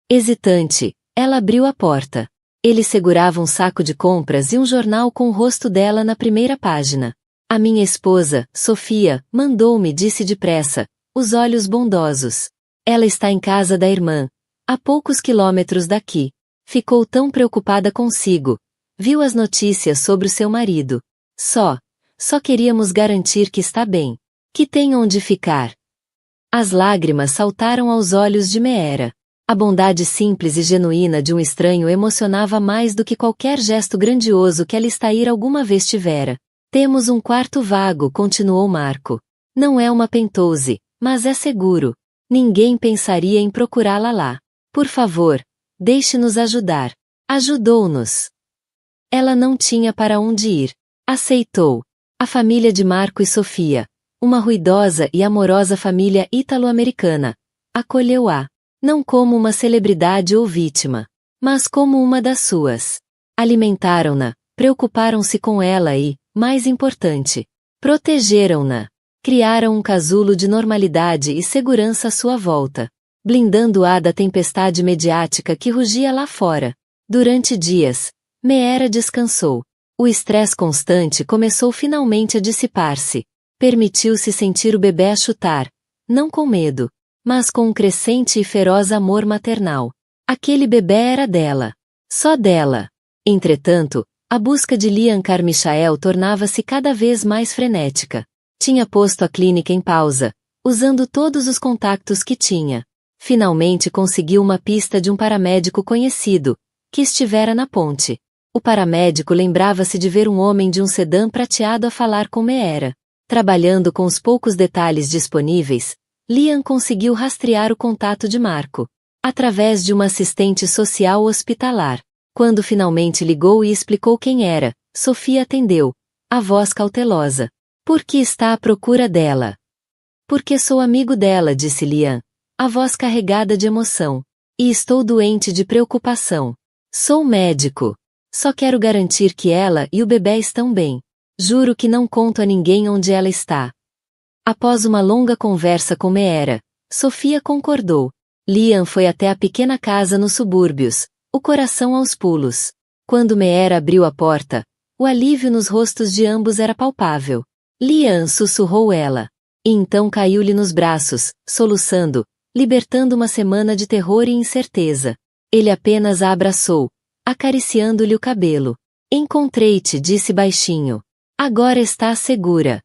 Hesitante, ela abriu a porta. Ele segurava um saco de compras e um jornal com o rosto dela na primeira página. A minha esposa, Sofia, mandou-me, disse depressa, os olhos bondosos. Ela está em casa da irmã, a poucos quilômetros daqui. Ficou tão preocupada consigo. Viu as notícias sobre o seu marido. Só queríamos garantir que está bem. Que tem onde ficar. As lágrimas saltaram aos olhos de Meera. A bondade simples e genuína de um estranho emocionava mais do que qualquer gesto grandioso que Alistair alguma vez tivera. Temos um quarto vago, continuou Marco. Não é uma penthouse, mas é seguro. Ninguém pensaria em procurá-la lá. Por favor, deixe-nos ajudar. Ajudou-nos. Ela não tinha para onde ir. Aceitou. A família de Marco e Sofia, uma ruidosa e amorosa família ítalo-americana, acolheu-a. Não como uma celebridade ou vítima, mas como uma das suas. Alimentaram-na, preocuparam-se com ela e, mais importante, protegeram-na. Criaram um casulo de normalidade e segurança à sua volta, blindando-a da tempestade mediática que rugia lá fora. Durante dias, Meera descansou. O estresse constante começou finalmente a dissipar-se. Permitiu-se sentir o bebê a chutar, não com medo, mas com um crescente e feroz amor maternal. Aquele bebê era dela. Só dela. Entretanto, a busca de Liam Carmichael tornava-se cada vez mais frenética. Tinha posto a clínica em pausa, usando todos os contactos que tinha. Finalmente conseguiu uma pista de um paramédico conhecido, que estivera na ponte. O paramédico lembrava-se de ver um homem de um sedã prateado a falar com Meera. Trabalhando com os poucos detalhes disponíveis, Liam conseguiu rastrear o contato de Marco, através de uma assistente social hospitalar. Quando finalmente ligou e explicou quem era, Sofia atendeu, a voz cautelosa. Por que está à procura dela? Porque sou amigo dela, disse Liam, a voz carregada de emoção. E estou doente de preocupação. Sou médico. Só quero garantir que ela e o bebê estão bem. Juro que não conto a ninguém onde ela está. Após uma longa conversa com Meera, Sofia concordou. Liam foi até a pequena casa nos subúrbios, o coração aos pulos. Quando Meera abriu a porta, o alívio nos rostos de ambos era palpável. Liam, sussurrou ela. E então caiu-lhe nos braços, soluçando, libertando uma semana de terror e incerteza. Ele apenas a abraçou, acariciando-lhe o cabelo. Encontrei-te, disse baixinho. Agora está segura.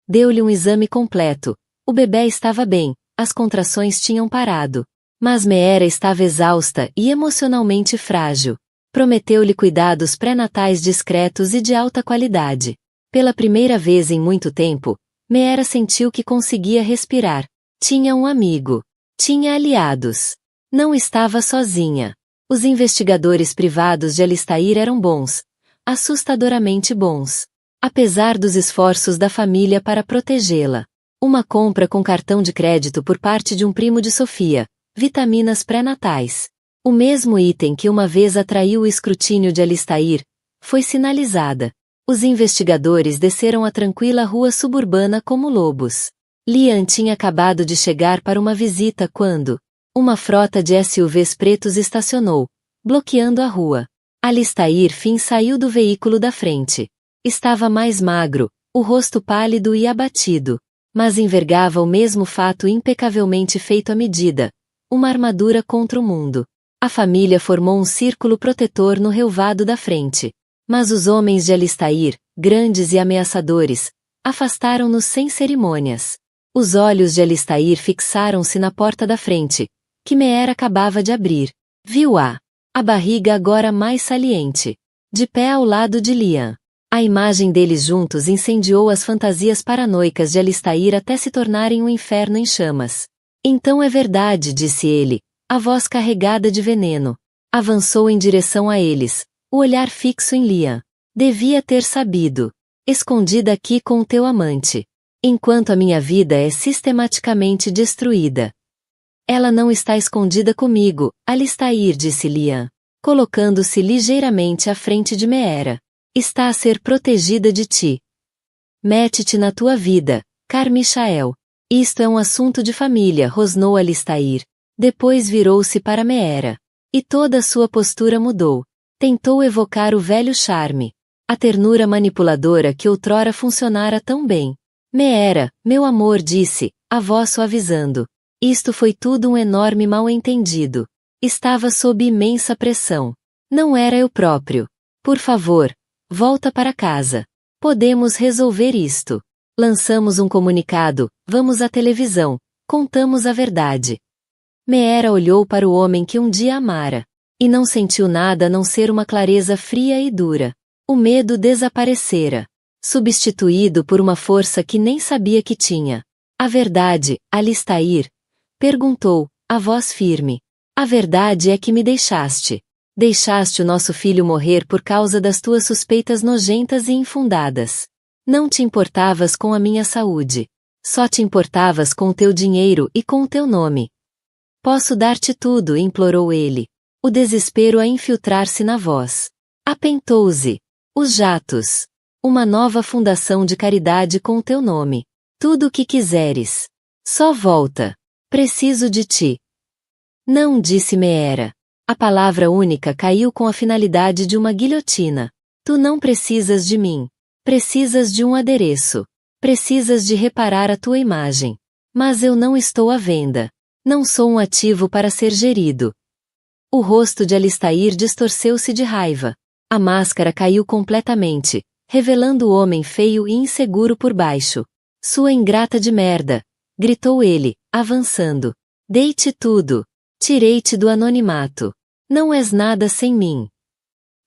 Deu-lhe um exame completo. O bebê estava bem, as contrações tinham parado. Mas Meera estava exausta e emocionalmente frágil. Prometeu-lhe cuidados pré-natais discretos e de alta qualidade. Pela primeira vez em muito tempo, Meera sentiu que conseguia respirar. Tinha um amigo. Tinha aliados. Não estava sozinha. Os investigadores privados de Alistair eram bons. Assustadoramente bons. Apesar dos esforços da família para protegê-la. Uma compra com cartão de crédito por parte de um primo de Sofia. Vitaminas pré-natais. O mesmo item que uma vez atraiu o escrutínio de Alistair, foi sinalizada. Os investigadores desceram a tranquila rua suburbana como lobos. Liam tinha acabado de chegar para uma visita quando uma frota de SUVs pretos estacionou, bloqueando a rua. Alistair Finn saiu do veículo da frente. Estava mais magro, o rosto pálido e abatido, mas envergava o mesmo fato impecavelmente feito à medida, uma armadura contra o mundo. A família formou um círculo protetor no relvado da frente. Mas os homens de Alistair, grandes e ameaçadores, afastaram-nos sem cerimônias. Os olhos de Alistair fixaram-se na porta da frente, que Meera acabava de abrir. Viu-a. A barriga agora mais saliente. De pé ao lado de Liam. A imagem deles juntos incendiou as fantasias paranoicas de Alistair até se tornarem um inferno em chamas. Então é verdade, disse ele, a voz carregada de veneno. Avançou em direção a eles, o olhar fixo em Liam. Devia ter sabido. Escondida aqui com o teu amante. Enquanto a minha vida é sistematicamente destruída. Ela não está escondida comigo, Alistair, disse Liam, colocando-se ligeiramente à frente de Meera. Está a ser protegida de ti. Mete-te na tua vida, Carmichael. Isto é um assunto de família, rosnou Alistair. Depois virou-se para Meera. E toda a sua postura mudou. Tentou evocar o velho charme. A ternura manipuladora que outrora funcionara tão bem. Meera, meu amor, disse, a voz suavizando. Isto foi tudo um enorme mal-entendido. Estava sob imensa pressão. Não era eu próprio. Por favor, volta para casa. Podemos resolver isto. Lançamos um comunicado, vamos à televisão, contamos a verdade. Meera olhou para o homem que um dia amara. E não sentiu nada a não ser uma clareza fria e dura. O medo desaparecera. Substituído por uma força que nem sabia que tinha. A verdade, Alistair? Perguntou, a voz firme. A verdade é que me deixaste. Deixaste o nosso filho morrer por causa das tuas suspeitas nojentas e infundadas. Não te importavas com a minha saúde. Só te importavas com o teu dinheiro e com o teu nome. Posso dar-te tudo, implorou ele. O desespero a infiltrar-se na voz. A Penthouse. Os jatos. Uma nova fundação de caridade com o teu nome. Tudo o que quiseres. Só volta. Preciso de ti. Não, disse Meera. A palavra única caiu com a finalidade de uma guilhotina. Tu não precisas de mim. Precisas de um adereço. Precisas de reparar a tua imagem. Mas eu não estou à venda. Não sou um ativo para ser gerido. O rosto de Alistair distorceu-se de raiva. A máscara caiu completamente, revelando o homem feio e inseguro por baixo. Sua ingrata de merda! Gritou ele, avançando. Dei-te tudo. Tirei-te do anonimato. Não és nada sem mim.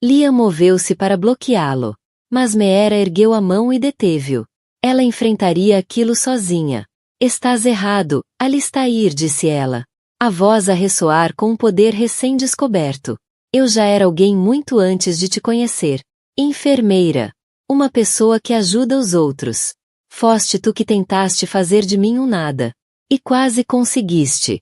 Liam moveu-se para bloqueá-lo. Mas Meera ergueu a mão e deteve-o. Ela enfrentaria aquilo sozinha. Estás errado, Alistair, disse ela. A voz a ressoar com um poder recém-descoberto. Eu já era alguém muito antes de te conhecer. Enfermeira. Uma pessoa que ajuda os outros. Foste tu que tentaste fazer de mim um nada. E quase conseguiste.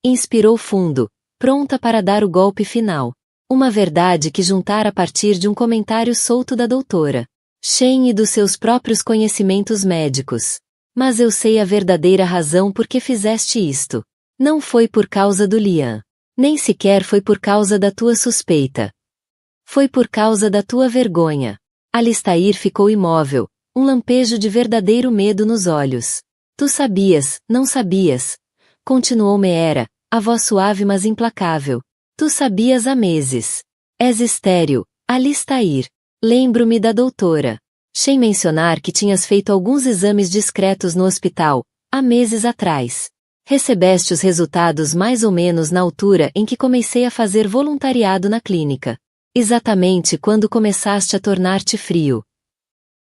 Inspirou fundo, pronta para dar o golpe final. Uma verdade que juntara a partir de um comentário solto da doutora Shane e dos seus próprios conhecimentos médicos. Mas eu sei a verdadeira razão por que fizeste isto. Não foi por causa do Liam. Nem sequer foi por causa da tua suspeita. Foi por causa da tua vergonha. Alistair ficou imóvel, um lampejo de verdadeiro medo nos olhos. Tu sabias, não sabias? Continuou Meera, a voz suave mas implacável. Tu sabias há meses. És estéril, Alistair. Lembro-me da doutora Shane mencionar que tinhas feito alguns exames discretos no hospital, há meses atrás. Recebeste os resultados mais ou menos na altura em que comecei a fazer voluntariado na clínica. Exatamente quando começaste a tornar-te frio.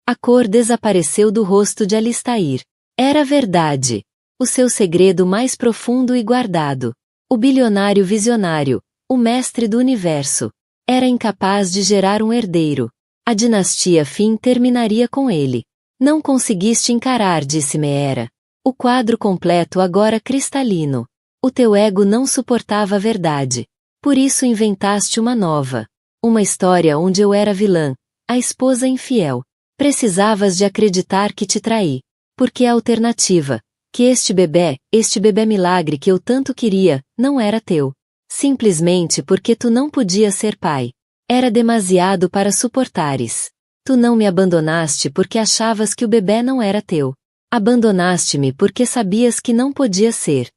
A cor desapareceu do rosto de Alistair. Era verdade. O seu segredo mais profundo e guardado. O bilionário visionário, o mestre do universo. Era incapaz de gerar um herdeiro. A dinastia Finn terminaria com ele. Não conseguiste encarar, disse Meera. O quadro completo agora cristalino. O teu ego não suportava a verdade. Por isso inventaste uma nova. Uma história onde eu era vilã, a esposa infiel. Precisavas de acreditar que te traí. Porque a alternativa, que este bebê milagre que eu tanto queria, não era teu. Simplesmente porque tu não podias ser pai. Era demasiado para suportares. Tu não me abandonaste porque achavas que o bebê não era teu. Abandonaste-me porque sabias que não podia ser.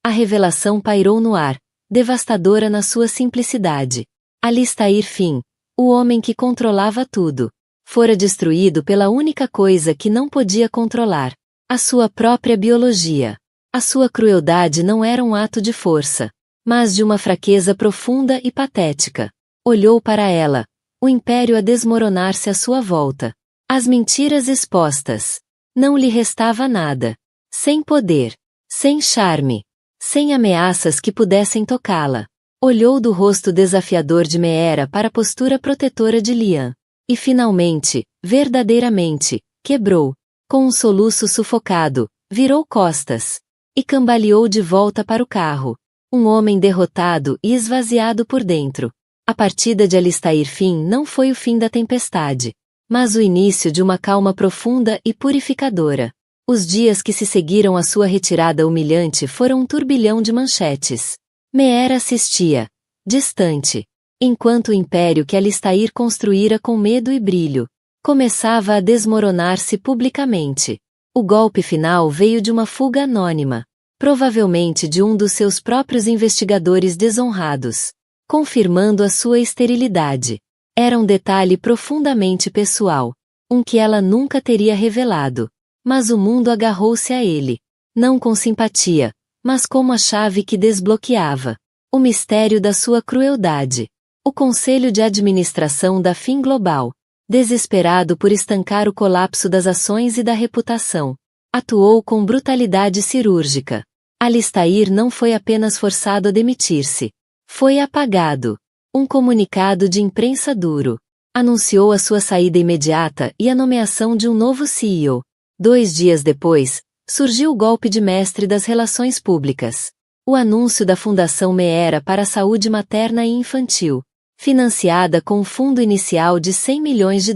A revelação pairou no ar, devastadora na sua simplicidade. Alistair Finn, o homem que controlava tudo, fora destruído pela única coisa que não podia controlar, a sua própria biologia. A sua crueldade não era um ato de força, mas de uma fraqueza profunda e patética. Olhou para ela, O império a desmoronar-se à sua volta. As mentiras expostas. Não lhe restava nada. Sem poder. Sem charme. Sem ameaças que pudessem tocá-la. Olhou do rosto desafiador de Meera para a postura protetora de Lian. E finalmente, verdadeiramente, quebrou. Com um soluço sufocado, virou costas. E cambaleou de volta para o carro. Um homem derrotado e esvaziado por dentro. A partida de Alistair Finn não foi o fim da tempestade, mas o início de uma calma profunda e purificadora. Os dias que se seguiram à sua retirada humilhante foram um turbilhão de manchetes. Meera assistia, distante, enquanto o império que Alistair construíra com medo e brilho começava a desmoronar-se publicamente. O golpe final veio de uma fuga anônima, provavelmente de um dos seus próprios investigadores desonrados, confirmando a sua esterilidade. Era um detalhe profundamente pessoal, um que ela nunca teria revelado, mas o mundo agarrou-se a ele, não com simpatia, mas como a chave que desbloqueava o mistério da sua crueldade. O Conselho de Administração da Finn Global, desesperado por estancar o colapso das ações e da reputação, atuou com brutalidade cirúrgica. Alistair não foi apenas forçado a demitir-se. Foi apagado. Um comunicado de imprensa duro anunciou a sua saída imediata e a nomeação de um novo CEO. 2 dias depois, surgiu o golpe de mestre das relações públicas. O anúncio da Fundação Meera para a Saúde Materna e Infantil, financiada com um fundo inicial de $100 milhões.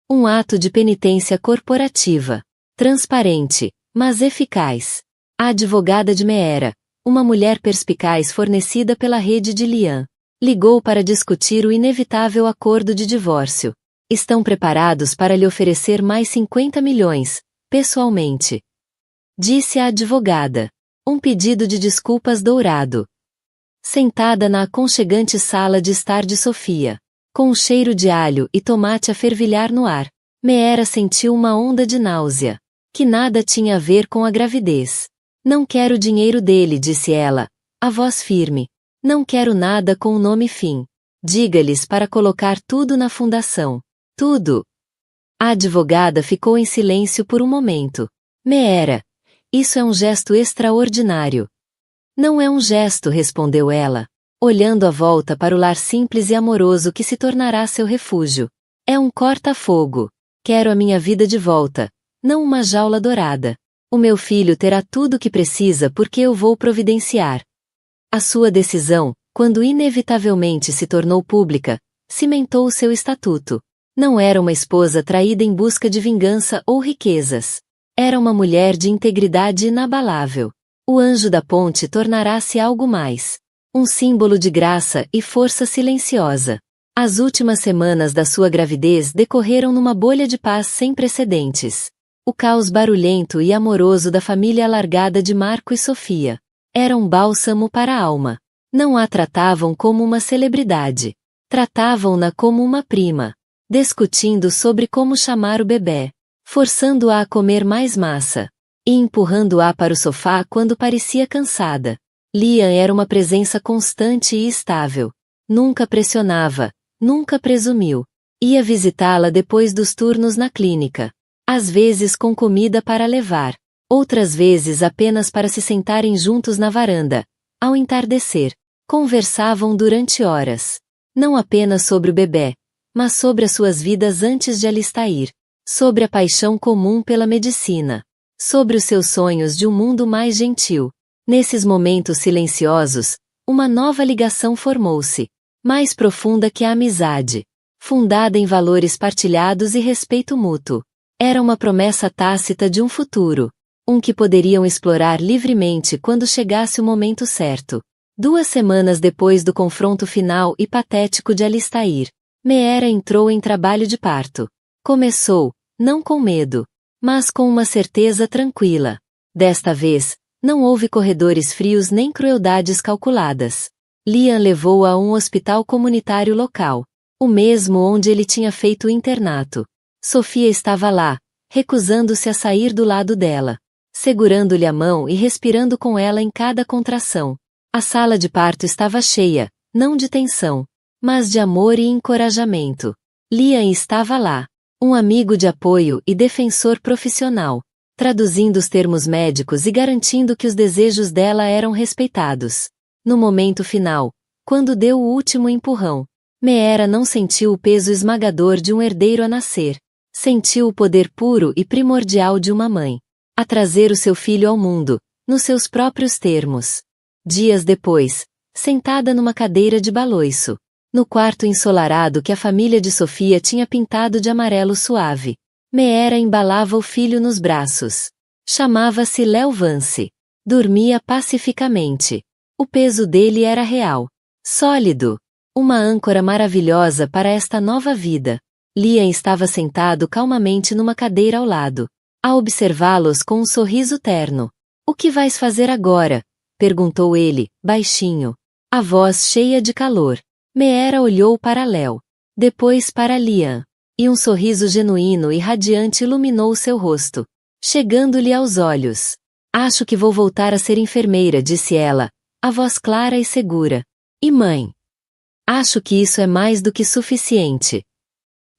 Um ato de penitência corporativa. Transparente, mas eficaz. A advogada de Meera, uma mulher perspicaz fornecida pela rede de Lian, ligou para discutir o inevitável acordo de divórcio. Estão preparados para lhe oferecer mais 50 milhões, pessoalmente. Disse a advogada. Um pedido de desculpas dourado. Sentada na aconchegante sala de estar de Sofia, com um cheiro de alho e tomate a fervilhar no ar, Meera sentiu uma onda de náusea, que nada tinha a ver com a gravidez. Não quero o dinheiro dele, disse ela, a voz firme. Não quero nada com o nome Finn. Diga-lhes para colocar tudo na fundação. Tudo. A advogada ficou em silêncio por um momento. Meera, isso é um gesto extraordinário. Não é um gesto, respondeu ela, olhando à volta para o lar simples e amoroso que se tornará seu refúgio. É um corta-fogo. Quero a minha vida de volta, não uma jaula dourada. O meu filho terá tudo o que precisa porque eu vou providenciar. A sua decisão, quando inevitavelmente se tornou pública, cimentou o seu estatuto. Não era uma esposa traída em busca de vingança ou riquezas. Era uma mulher de integridade inabalável. O anjo da ponte tornará-se algo mais. Um símbolo de graça e força silenciosa. As últimas semanas da sua gravidez decorreram numa bolha de paz sem precedentes. O caos barulhento e amoroso da família alargada de Marco e Sofia era um bálsamo para a alma. Não a tratavam como uma celebridade. Tratavam-na como uma prima. Discutindo sobre como chamar o bebê. Forçando-a a comer mais massa. E empurrando-a para o sofá quando parecia cansada. Lian era uma presença constante e estável. Nunca pressionava, nunca presumiu. Ia visitá-la depois dos turnos na clínica. Às vezes com comida para levar. Outras vezes apenas para se sentarem juntos na varanda. Ao entardecer, conversavam durante horas. Não apenas sobre o bebê, mas sobre as suas vidas antes de Alistair. Sobre a paixão comum pela medicina. Sobre os seus sonhos de um mundo mais gentil. Nesses momentos silenciosos, uma nova ligação formou-se, mais profunda que a amizade, fundada em valores partilhados e respeito mútuo. Era uma promessa tácita de um futuro, um que poderiam explorar livremente quando chegasse o momento certo. 2 semanas depois do confronto final e patético de Alistair, Meera entrou em trabalho de parto. Começou, não com medo, mas com uma certeza tranquila. Desta vez, não houve corredores frios nem crueldades calculadas. Lian levou-a a um hospital comunitário local, o mesmo onde ele tinha feito o internato. Sofia estava lá, recusando-se a sair do lado dela, segurando-lhe a mão e respirando com ela em cada contração. A sala de parto estava cheia, não de tensão, mas de amor e encorajamento. Liam estava lá, um amigo de apoio e defensor profissional, traduzindo os termos médicos e garantindo que os desejos dela eram respeitados. No momento final, quando deu o último empurrão, Meera não sentiu o peso esmagador de um herdeiro a nascer. Sentiu o poder puro e primordial de uma mãe, a trazer o seu filho ao mundo, nos seus próprios termos. Dias depois, sentada numa cadeira de baloiço, no quarto ensolarado que a família de Sofia tinha pintado de amarelo suave, Meera embalava o filho nos braços. Chamava-se Léo Vance. Dormia pacificamente. O peso dele era real, sólido, uma âncora maravilhosa para esta nova vida. Liam estava sentado calmamente numa cadeira ao lado, a observá-los com um sorriso terno. "O que vais fazer agora?" perguntou ele, baixinho, a voz cheia de calor. Meera olhou para Léo, depois para Liam, e um sorriso genuíno e radiante iluminou seu rosto, chegando-lhe aos olhos. "Acho que vou voltar a ser enfermeira", disse ela, a voz clara e segura. "E mãe?" "Acho que isso é mais do que suficiente."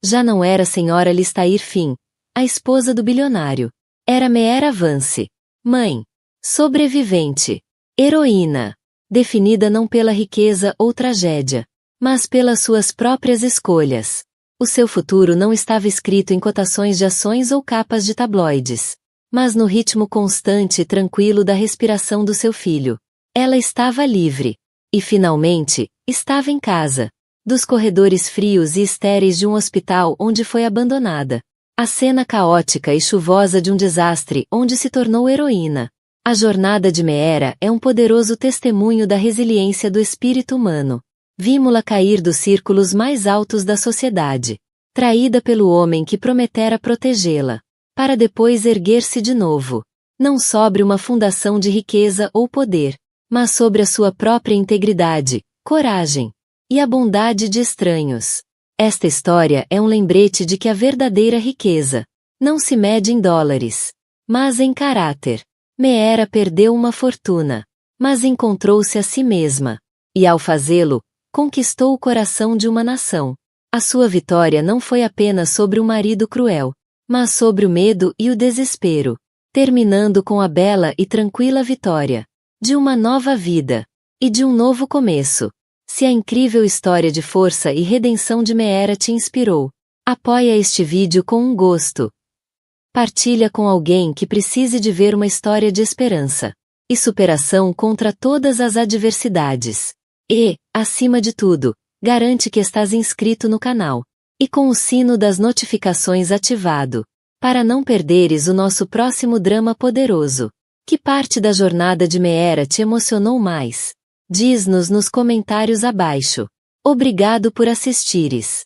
Já não era a senhora Listair Finn, a esposa do bilionário. Era Meera Vance. Mãe. Sobrevivente. Heroína. Definida não pela riqueza ou tragédia, mas pelas suas próprias escolhas. O seu futuro não estava escrito em cotações de ações ou capas de tabloides, mas no ritmo constante e tranquilo da respiração do seu filho. Ela estava livre. E finalmente, estava em casa. Dos corredores frios e estéreis de um hospital onde foi abandonada. A cena caótica e chuvosa de um desastre onde se tornou heroína. A jornada de Meera é um poderoso testemunho da resiliência do espírito humano. Vimos-la cair dos círculos mais altos da sociedade, traída pelo homem que prometera protegê-la, para depois erguer-se de novo, não sobre uma fundação de riqueza ou poder, mas sobre a sua própria integridade, coragem e a bondade de estranhos. Esta história é um lembrete de que a verdadeira riqueza não se mede em dólares, mas em caráter. Meera perdeu uma fortuna, mas encontrou-se a si mesma, e ao fazê-lo, conquistou o coração de uma nação. A sua vitória não foi apenas sobre um marido cruel, mas sobre o medo e o desespero, terminando com a bela e tranquila vitória de uma nova vida e de um novo começo. Se a incrível história de força e redenção de Meera te inspirou, apoia este vídeo com um gosto. Partilha com alguém que precise de ver uma história de esperança e superação contra todas as adversidades. E, acima de tudo, garante que estás inscrito no canal e com o sino das notificações ativado, para não perderes o nosso próximo drama poderoso. Que parte da jornada de Meera te emocionou mais? Diz-nos nos comentários abaixo. Obrigado por assistires.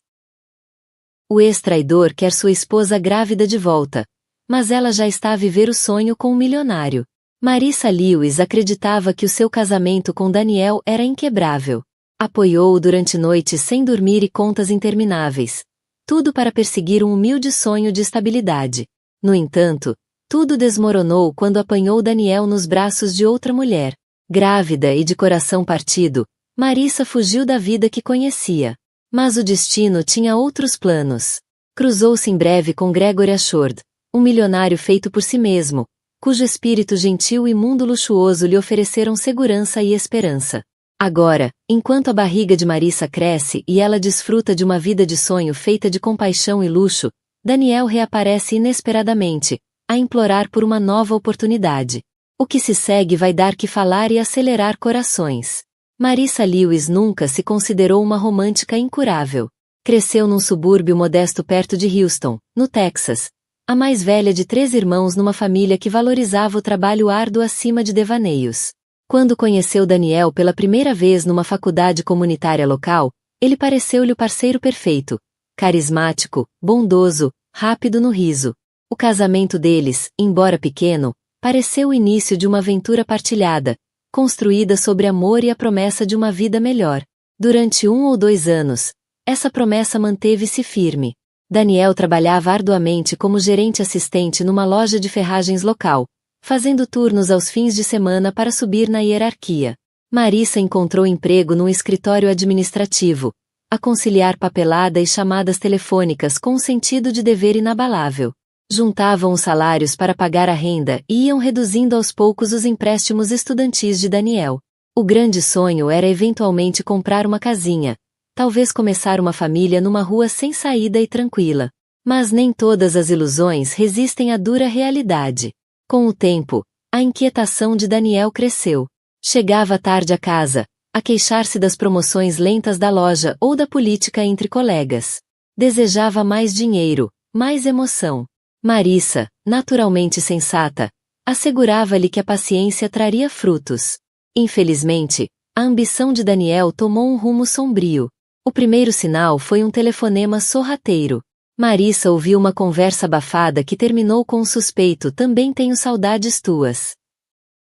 O ex-traidor quer sua esposa grávida de volta, mas ela já está a viver o sonho com um milionário. Marissa Lewis acreditava que o seu casamento com Daniel era inquebrável. Apoiou-o durante noites sem dormir e contas intermináveis. Tudo para perseguir um humilde sonho de estabilidade. No entanto, tudo desmoronou quando apanhou Daniel nos braços de outra mulher. Grávida e de coração partido, Marissa fugiu da vida que conhecia. Mas o destino tinha outros planos. Cruzou-se em breve com Gregory Ashford, um milionário feito por si mesmo, cujo espírito gentil e mundo luxuoso lhe ofereceram segurança e esperança. Agora, enquanto a barriga de Marissa cresce e ela desfruta de uma vida de sonho feita de compaixão e luxo, Daniel reaparece inesperadamente, a implorar por uma nova oportunidade. O que se segue vai dar que falar e acelerar corações. Marissa Lewis nunca se considerou uma romântica incurável. Cresceu num subúrbio modesto perto de Houston, no Texas, a mais velha de 3 irmãos numa família que valorizava o trabalho árduo acima de devaneios. Quando conheceu Daniel pela primeira vez numa faculdade comunitária local, ele pareceu-lhe o parceiro perfeito, carismático, bondoso, rápido no riso. O casamento deles, embora pequeno, pareceu o início de uma aventura partilhada, construída sobre amor e a promessa de uma vida melhor. Durante 1 ou 2 anos, essa promessa manteve-se firme. Daniel trabalhava arduamente como gerente assistente numa loja de ferragens local, fazendo turnos aos fins de semana para subir na hierarquia. Marissa encontrou emprego num escritório administrativo, a conciliar papelada e chamadas telefônicas com um sentido de dever inabalável. Juntavam os salários para pagar a renda e iam reduzindo aos poucos os empréstimos estudantis de Daniel. O grande sonho era eventualmente comprar uma casinha, talvez começar uma família numa rua sem saída e tranquila. Mas nem todas as ilusões resistem à dura realidade. Com o tempo, a inquietação de Daniel cresceu. Chegava tarde a casa, a queixar-se das promoções lentas da loja ou da política entre colegas. Desejava mais dinheiro, mais emoção. Marissa, naturalmente sensata, assegurava-lhe que a paciência traria frutos. Infelizmente, a ambição de Daniel tomou um rumo sombrio. O primeiro sinal foi um telefonema sorrateiro. Marissa ouviu uma conversa abafada que terminou com um suspeito: também tenho saudades tuas.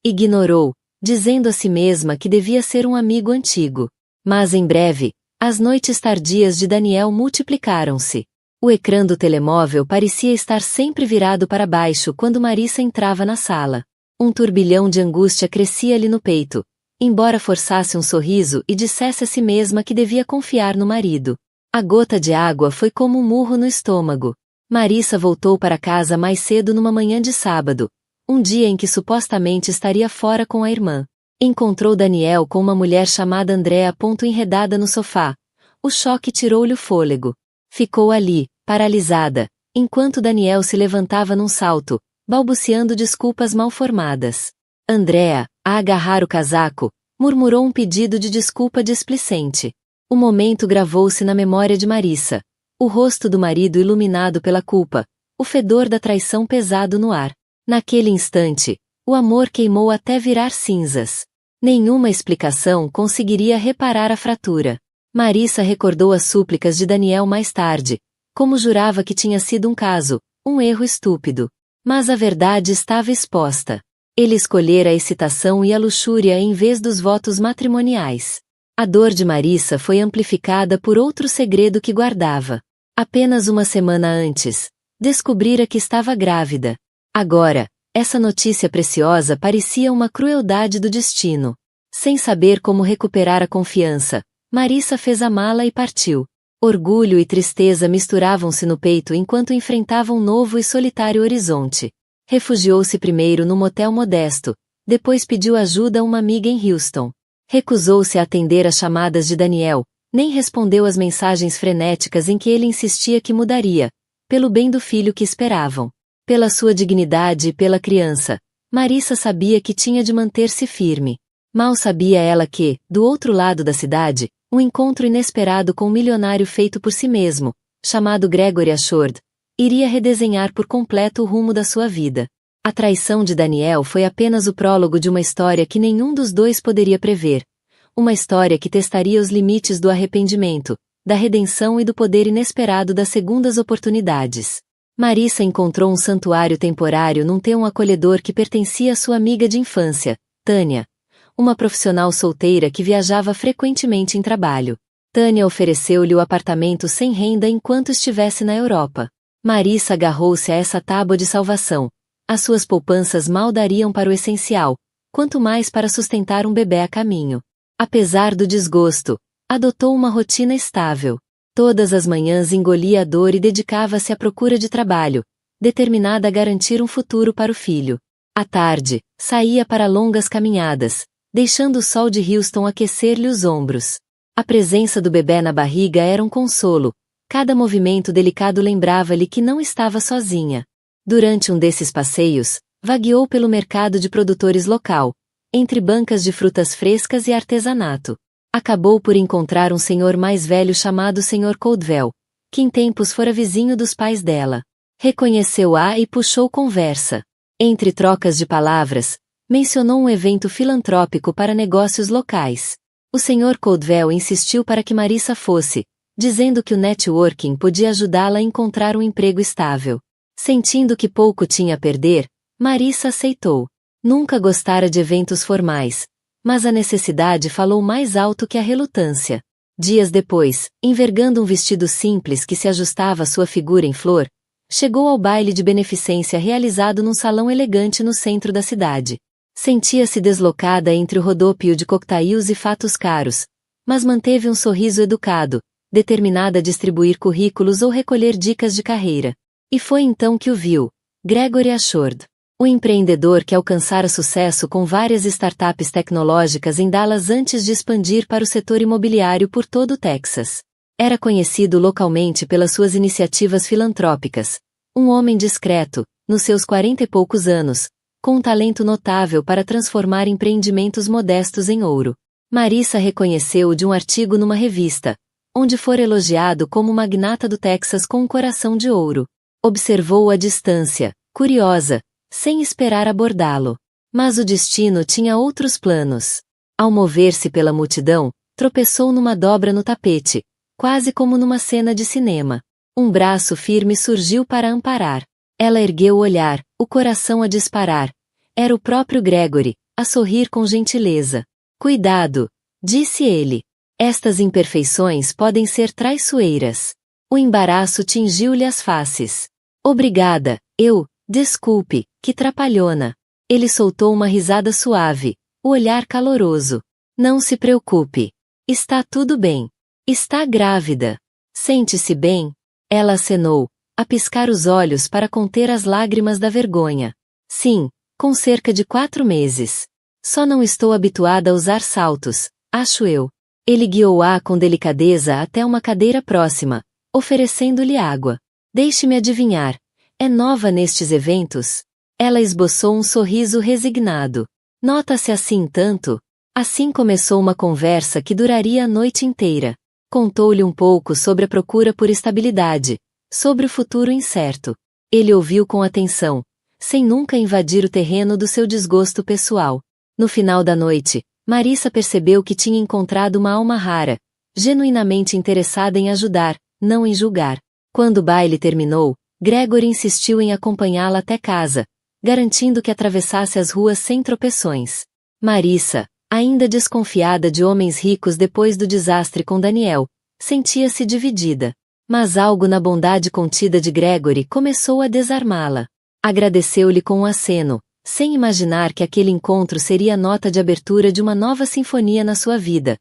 Ignorou, dizendo a si mesma que devia ser um amigo antigo. Mas em breve, as noites tardias de Daniel multiplicaram-se. O ecrã do telemóvel parecia estar sempre virado para baixo quando Marissa entrava na sala. Um turbilhão de angústia crescia-lhe no peito, embora forçasse um sorriso e dissesse a si mesma que devia confiar no marido. A gota de água foi como um murro no estômago. Marissa voltou para casa mais cedo numa manhã de sábado, um dia em que supostamente estaria fora com a irmã. Encontrou Daniel com uma mulher chamada Andréa enredada no sofá. O choque tirou-lhe o fôlego. Ficou ali, paralisada, enquanto Daniel se levantava num salto, balbuciando desculpas mal formadas. Andréa, a agarrar o casaco, murmurou um pedido de desculpa displicente. O momento gravou-se na memória de Marissa. O rosto do marido iluminado pela culpa, o fedor da traição pesado no ar. Naquele instante, o amor queimou até virar cinzas. Nenhuma explicação conseguiria reparar a fratura. Marissa recordou as súplicas de Daniel mais tarde, como jurava que tinha sido um caso, um erro estúpido. Mas a verdade estava exposta. Ele escolhera a excitação e a luxúria em vez dos votos matrimoniais. A dor de Marissa foi amplificada por outro segredo que guardava. Apenas uma semana antes, descobrira que estava grávida. Agora, essa notícia preciosa parecia uma crueldade do destino. Sem saber como recuperar a confiança, Marissa fez a mala e partiu. Orgulho e tristeza misturavam-se no peito enquanto enfrentava um novo e solitário horizonte. Refugiou-se primeiro num motel modesto, depois pediu ajuda a uma amiga em Houston. Recusou-se a atender às chamadas de Daniel, nem respondeu às mensagens frenéticas em que ele insistia que mudaria, pelo bem do filho que esperavam. Pela sua dignidade e pela criança, Marissa sabia que tinha de manter-se firme. Mal sabia ela que, do outro lado da cidade, um encontro inesperado com um milionário feito por si mesmo, chamado Gregory Ashford, iria redesenhar por completo o rumo da sua vida. A traição de Daniel foi apenas o prólogo de uma história que nenhum dos dois poderia prever. Uma história que testaria os limites do arrependimento, da redenção e do poder inesperado das segundas oportunidades. Marissa encontrou um santuário temporário num terreno acolhedor que pertencia à sua amiga de infância, Tânia, uma profissional solteira que viajava frequentemente em trabalho. Tânia ofereceu-lhe o apartamento sem renda enquanto estivesse na Europa. Marissa agarrou-se a essa tábua de salvação. As suas poupanças mal dariam para o essencial, quanto mais para sustentar um bebê a caminho. Apesar do desgosto, adotou uma rotina estável. Todas as manhãs engolia a dor e dedicava-se à procura de trabalho, determinada a garantir um futuro para o filho. À tarde, saía para longas caminhadas, deixando o sol de Houston aquecer-lhe os ombros. A presença do bebê na barriga era um consolo. Cada movimento delicado lembrava-lhe que não estava sozinha. Durante um desses passeios, vagueou pelo mercado de produtores local, entre bancas de frutas frescas e artesanato. Acabou por encontrar um senhor mais velho chamado Sr. Coldwell, que em tempos fora vizinho dos pais dela. Reconheceu-a e puxou conversa. Entre trocas de palavras, mencionou um evento filantrópico para negócios locais. O Sr. Coldwell insistiu para que Marissa fosse, dizendo que o networking podia ajudá-la a encontrar um emprego estável. Sentindo que pouco tinha a perder, Marissa aceitou. Nunca gostara de eventos formais, mas a necessidade falou mais alto que a relutância. Dias depois, envergando um vestido simples que se ajustava à sua figura em flor, chegou ao baile de beneficência realizado num salão elegante no centro da cidade. Sentia-se deslocada entre o rodópio de coquetéis e fatos caros, mas manteve um sorriso educado, determinada a distribuir currículos ou recolher dicas de carreira. E foi então que o viu, Gregory Ashford, o empreendedor que alcançara sucesso com várias startups tecnológicas em Dallas antes de expandir para o setor imobiliário por todo o Texas. Era conhecido localmente pelas suas iniciativas filantrópicas. Um homem discreto, nos seus 40 e poucos anos, com um talento notável para transformar empreendimentos modestos em ouro. Marissa reconheceu-o de um artigo numa revista, onde fora elogiado como o magnata do Texas com um coração de ouro. Observou-o à distância, curiosa, sem esperar abordá-lo. Mas o destino tinha outros planos. Ao mover-se pela multidão, tropeçou numa dobra no tapete, quase como numa cena de cinema. Um braço firme surgiu para amparar. Ela ergueu o olhar, o coração a disparar. Era o próprio Gregory, a sorrir com gentileza. Cuidado, disse ele. Estas imperfeições podem ser traiçoeiras. O embaraço tingiu-lhe as faces. Obrigada, desculpe, que trapalhona. Ele soltou uma risada suave, o olhar caloroso. Não se preocupe. Está tudo bem. Está grávida. Sente-se bem? Ela acenou, a piscar os olhos para conter as lágrimas da vergonha. Sim, com cerca de 4 meses. Só não estou habituada a usar saltos, acho eu. Ele guiou-a com delicadeza até uma cadeira próxima, oferecendo-lhe água. Deixe-me adivinhar. É nova nestes eventos? Ela esboçou um sorriso resignado. Nota-se assim tanto? Assim começou uma conversa que duraria a noite inteira. Contou-lhe um pouco sobre a procura por estabilidade, sobre o futuro incerto. Ele ouviu com atenção, sem nunca invadir o terreno do seu desgosto pessoal. No final da noite, Marissa percebeu que tinha encontrado uma alma rara, genuinamente interessada em ajudar, não em julgar. Quando o baile terminou, Gregory insistiu em acompanhá-la até casa, garantindo que atravessasse as ruas sem tropeções. Marissa, ainda desconfiada de homens ricos depois do desastre com Daniel, sentia-se dividida. Mas algo na bondade contida de Gregory começou a desarmá-la. Agradeceu-lhe com um aceno, sem imaginar que aquele encontro seria a nota de abertura de uma nova sinfonia na sua vida,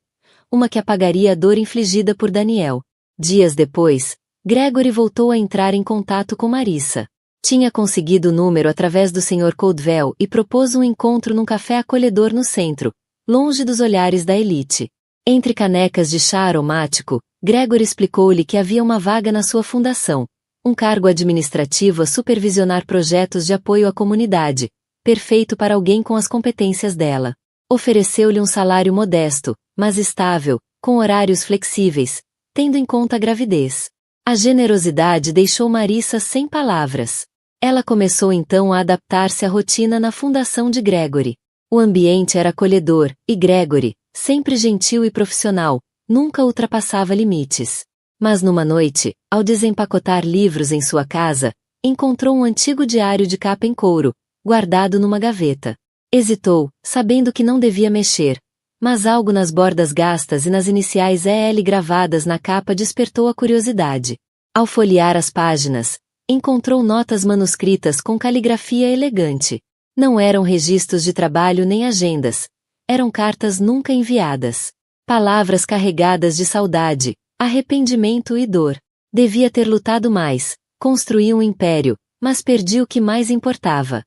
uma que apagaria a dor infligida por Daniel. Dias depois, Gregory voltou a entrar em contato com Marissa. Tinha conseguido o número através do Sr. Coldwell e propôs um encontro num café acolhedor no centro, longe dos olhares da elite. Entre canecas de chá aromático, Gregory explicou-lhe que havia uma vaga na sua fundação, um cargo administrativo a supervisionar projetos de apoio à comunidade, perfeito para alguém com as competências dela. Ofereceu-lhe um salário modesto, mas estável, com horários flexíveis, tendo em conta a gravidez. A generosidade deixou Marissa sem palavras. Ela começou então a adaptar-se à rotina na fundação de Gregory. O ambiente era acolhedor, e Gregory, sempre gentil e profissional, nunca ultrapassava limites. Mas numa noite, ao desempacotar livros em sua casa, encontrou um antigo diário de capa em couro, guardado numa gaveta. Hesitou, sabendo que não devia mexer, mas algo nas bordas gastas e nas iniciais EL gravadas na capa despertou a curiosidade. Ao folhear as páginas, encontrou notas manuscritas com caligrafia elegante. Não eram registros de trabalho nem agendas. Eram cartas nunca enviadas. Palavras carregadas de saudade, arrependimento e dor. Devia ter lutado mais, construí um império, mas perdi o que mais importava.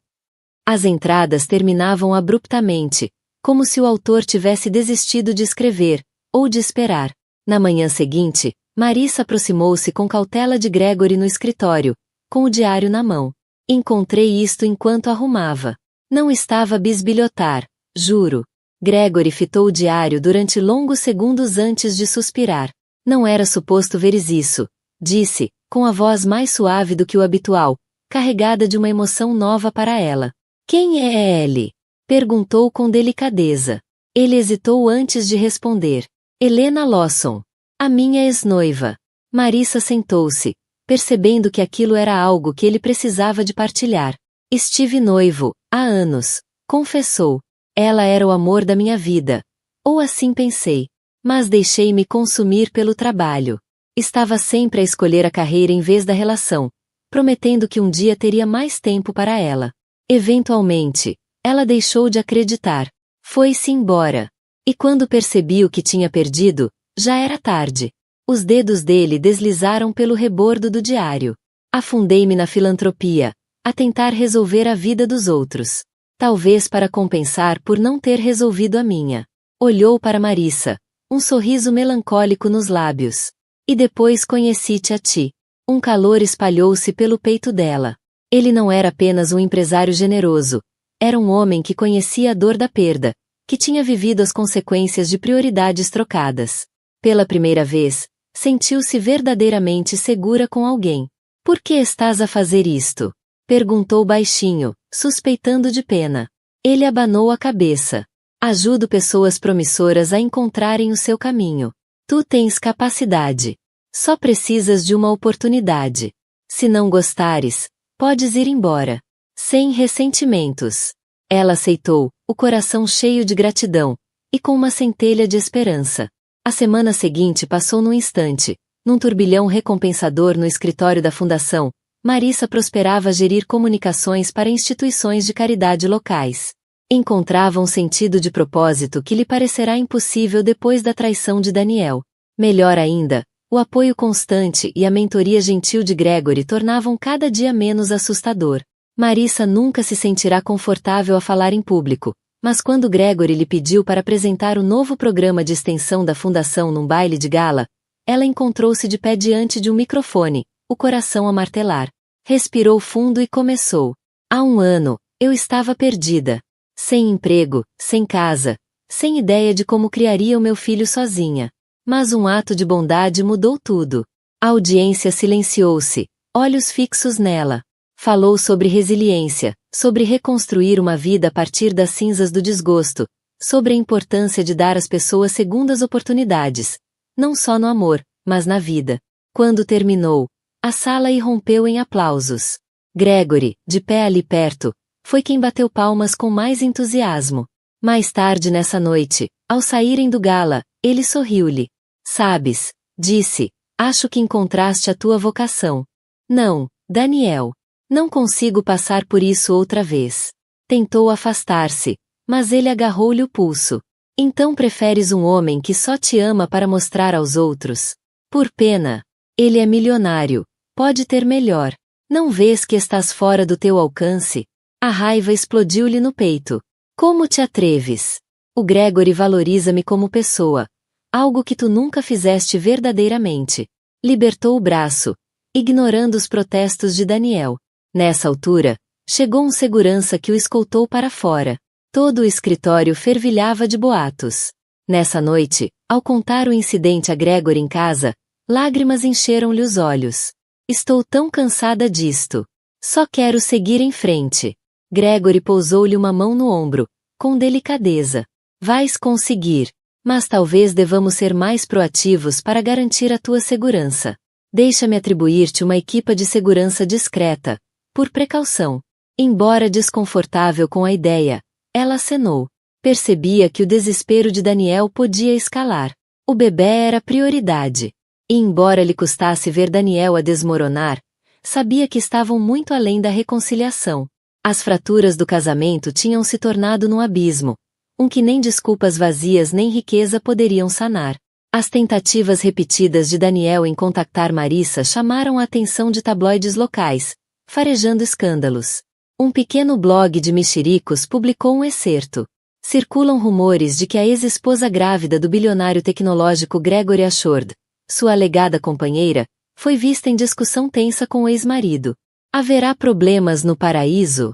As entradas terminavam abruptamente, como se o autor tivesse desistido de escrever, ou de esperar. Na manhã seguinte, Marissa aproximou-se com cautela de Gregory no escritório, com o diário na mão. Encontrei isto enquanto arrumava. Não estava a bisbilhotar, juro. Gregory fitou o diário durante longos segundos antes de suspirar. Não era suposto veres isso, disse, com a voz mais suave do que o habitual, carregada de uma emoção nova para ela. Quem é ele? Perguntou com delicadeza. Ele hesitou antes de responder. Helena Lawson. A minha ex-noiva. Marissa sentou-se, percebendo que aquilo era algo que ele precisava de partilhar. Estive noivo, há anos, confessou. Ela era o amor da minha vida. Ou assim pensei. Mas deixei-me consumir pelo trabalho. Estava sempre a escolher a carreira em vez da relação, prometendo que um dia teria mais tempo para ela. Eventualmente, ela deixou de acreditar. Foi-se embora. E quando percebi o que tinha perdido, já era tarde. Os dedos dele deslizaram pelo rebordo do diário. Afundei-me na filantropia, a tentar resolver a vida dos outros. Talvez para compensar por não ter resolvido a minha. Olhou para Marissa, um sorriso melancólico nos lábios. E depois conheci-te a ti. Um calor espalhou-se pelo peito dela. Ele não era apenas um empresário generoso. Era um homem que conhecia a dor da perda, que tinha vivido as consequências de prioridades trocadas. Pela primeira vez, sentiu-se verdadeiramente segura com alguém. Por que estás a fazer isto? Perguntou baixinho, suspeitando de pena. Ele abanou a cabeça. Ajudo pessoas promissoras a encontrarem o seu caminho. Tu tens capacidade. Só precisas de uma oportunidade. Se não gostares, podes ir embora. Sem ressentimentos. Ela aceitou, o coração cheio de gratidão, e com uma centelha de esperança. A semana seguinte passou num instante. Num turbilhão recompensador no escritório da fundação, Marissa prosperava a gerir comunicações para instituições de caridade locais. Encontrava um sentido de propósito que lhe parecerá impossível depois da traição de Daniel. Melhor ainda, o apoio constante e a mentoria gentil de Gregory tornavam cada dia menos assustador. Marissa nunca se sentirá confortável a falar em público, mas quando Gregory lhe pediu para apresentar o novo programa de extensão da fundação num baile de gala, ela encontrou-se de pé diante de um microfone, o coração a martelar. Respirou fundo e começou. Há um ano, eu estava perdida. Sem emprego, sem casa, sem ideia de como criaria o meu filho sozinha. Mas um ato de bondade mudou tudo. A audiência silenciou-se, olhos fixos nela. Falou sobre resiliência, sobre reconstruir uma vida a partir das cinzas do desgosto, sobre a importância de dar às pessoas segundas oportunidades, não só no amor, mas na vida. Quando terminou, a sala irrompeu em aplausos. Gregory, de pé ali perto, foi quem bateu palmas com mais entusiasmo. Mais tarde nessa noite, ao saírem do gala, ele sorriu-lhe. Sabes, disse, acho que encontraste a tua vocação. Não, Daniel. Não consigo passar por isso outra vez. Tentou afastar-se, mas ele agarrou-lhe o pulso. Então preferes um homem que só te ama para mostrar aos outros? Por pena. Ele é milionário. Pode ter melhor. Não vês que estás fora do teu alcance? A raiva explodiu-lhe no peito. Como te atreves? O Gregory valoriza-me como pessoa. Algo que tu nunca fizeste verdadeiramente. Libertou o braço, ignorando os protestos de Daniel. Nessa altura, chegou um segurança que o escoltou para fora. Todo o escritório fervilhava de boatos. Nessa noite, ao contar o incidente a Gregory em casa, lágrimas encheram-lhe os olhos. Estou tão cansada disto. Só quero seguir em frente. Gregory pousou-lhe uma mão no ombro, com delicadeza. Vais conseguir. Mas talvez devamos ser mais proativos para garantir a tua segurança. Deixa-me atribuir-te uma equipa de segurança discreta, por precaução. Embora desconfortável com a ideia, ela acenou. Percebia que o desespero de Daniel podia escalar. O bebê era prioridade. E embora lhe custasse ver Daniel a desmoronar, sabia que estavam muito além da reconciliação. As fraturas do casamento tinham se tornado num abismo, um que nem desculpas vazias nem riqueza poderiam sanar. As tentativas repetidas de Daniel em contactar Marissa chamaram a atenção de tabloides locais, farejando escândalos. Um pequeno blog de mexericos publicou um excerto. Circulam rumores de que a ex-esposa grávida do bilionário tecnológico Gregory Ashford, sua alegada companheira, foi vista em discussão tensa com o ex-marido. Haverá problemas no paraíso?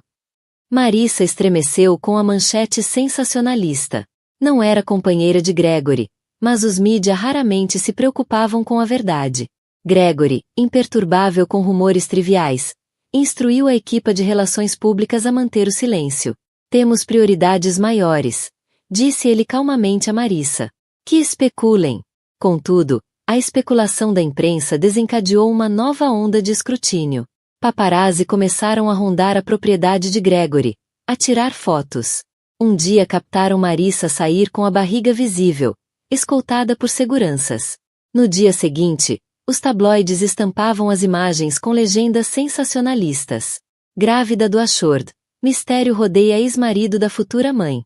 Marissa estremeceu com a manchete sensacionalista. Não era companheira de Gregory, mas os mídia raramente se preocupavam com a verdade. Gregory, imperturbável com rumores triviais, instruiu a equipa de relações públicas a manter o silêncio. Temos prioridades maiores, disse ele calmamente a Marissa. Que especulem. Contudo, a especulação da imprensa desencadeou uma nova onda de escrutínio. Paparazzi começaram a rondar a propriedade de Gregory, a tirar fotos. Um dia captaram Marissa sair com a barriga visível, escoltada por seguranças. No dia seguinte, os tabloides estampavam as imagens com legendas sensacionalistas. Grávida do Ashford, mistério rodeia ex-marido da futura mãe.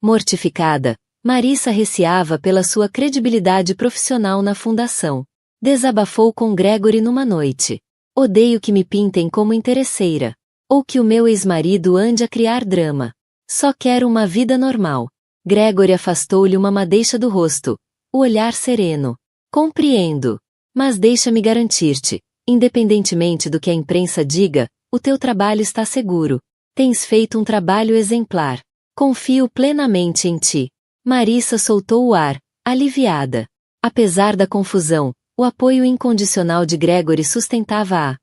Mortificada, Marissa receava pela sua credibilidade profissional na fundação. Desabafou com Gregory numa noite. Odeio que me pintem como interesseira. Ou que o meu ex-marido ande a criar drama. Só quero uma vida normal. Gregory afastou-lhe uma madeixa do rosto. O olhar sereno. Compreendo. Mas deixa-me garantir-te, independentemente do que a imprensa diga, o teu trabalho está seguro. Tens feito um trabalho exemplar. Confio plenamente em ti. Marissa soltou o ar, aliviada. Apesar da confusão, o apoio incondicional de Gregory sustentava-a.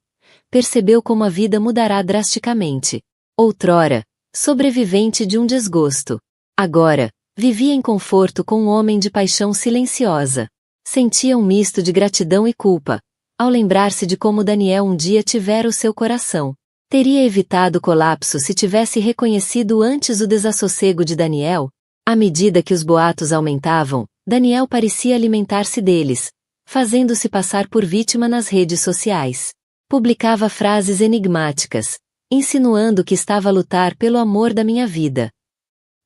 Percebeu como a vida mudará drasticamente. Outrora, sobrevivente de um desgosto. Agora, vivia em conforto com um homem de paixão silenciosa. Sentia um misto de gratidão e culpa, ao lembrar-se de como Daniel um dia tivera o seu coração. Teria evitado o colapso se tivesse reconhecido antes o desassossego de Daniel. À medida que os boatos aumentavam, Daniel parecia alimentar-se deles, fazendo-se passar por vítima nas redes sociais. Publicava frases enigmáticas, insinuando que estava a lutar pelo amor da minha vida.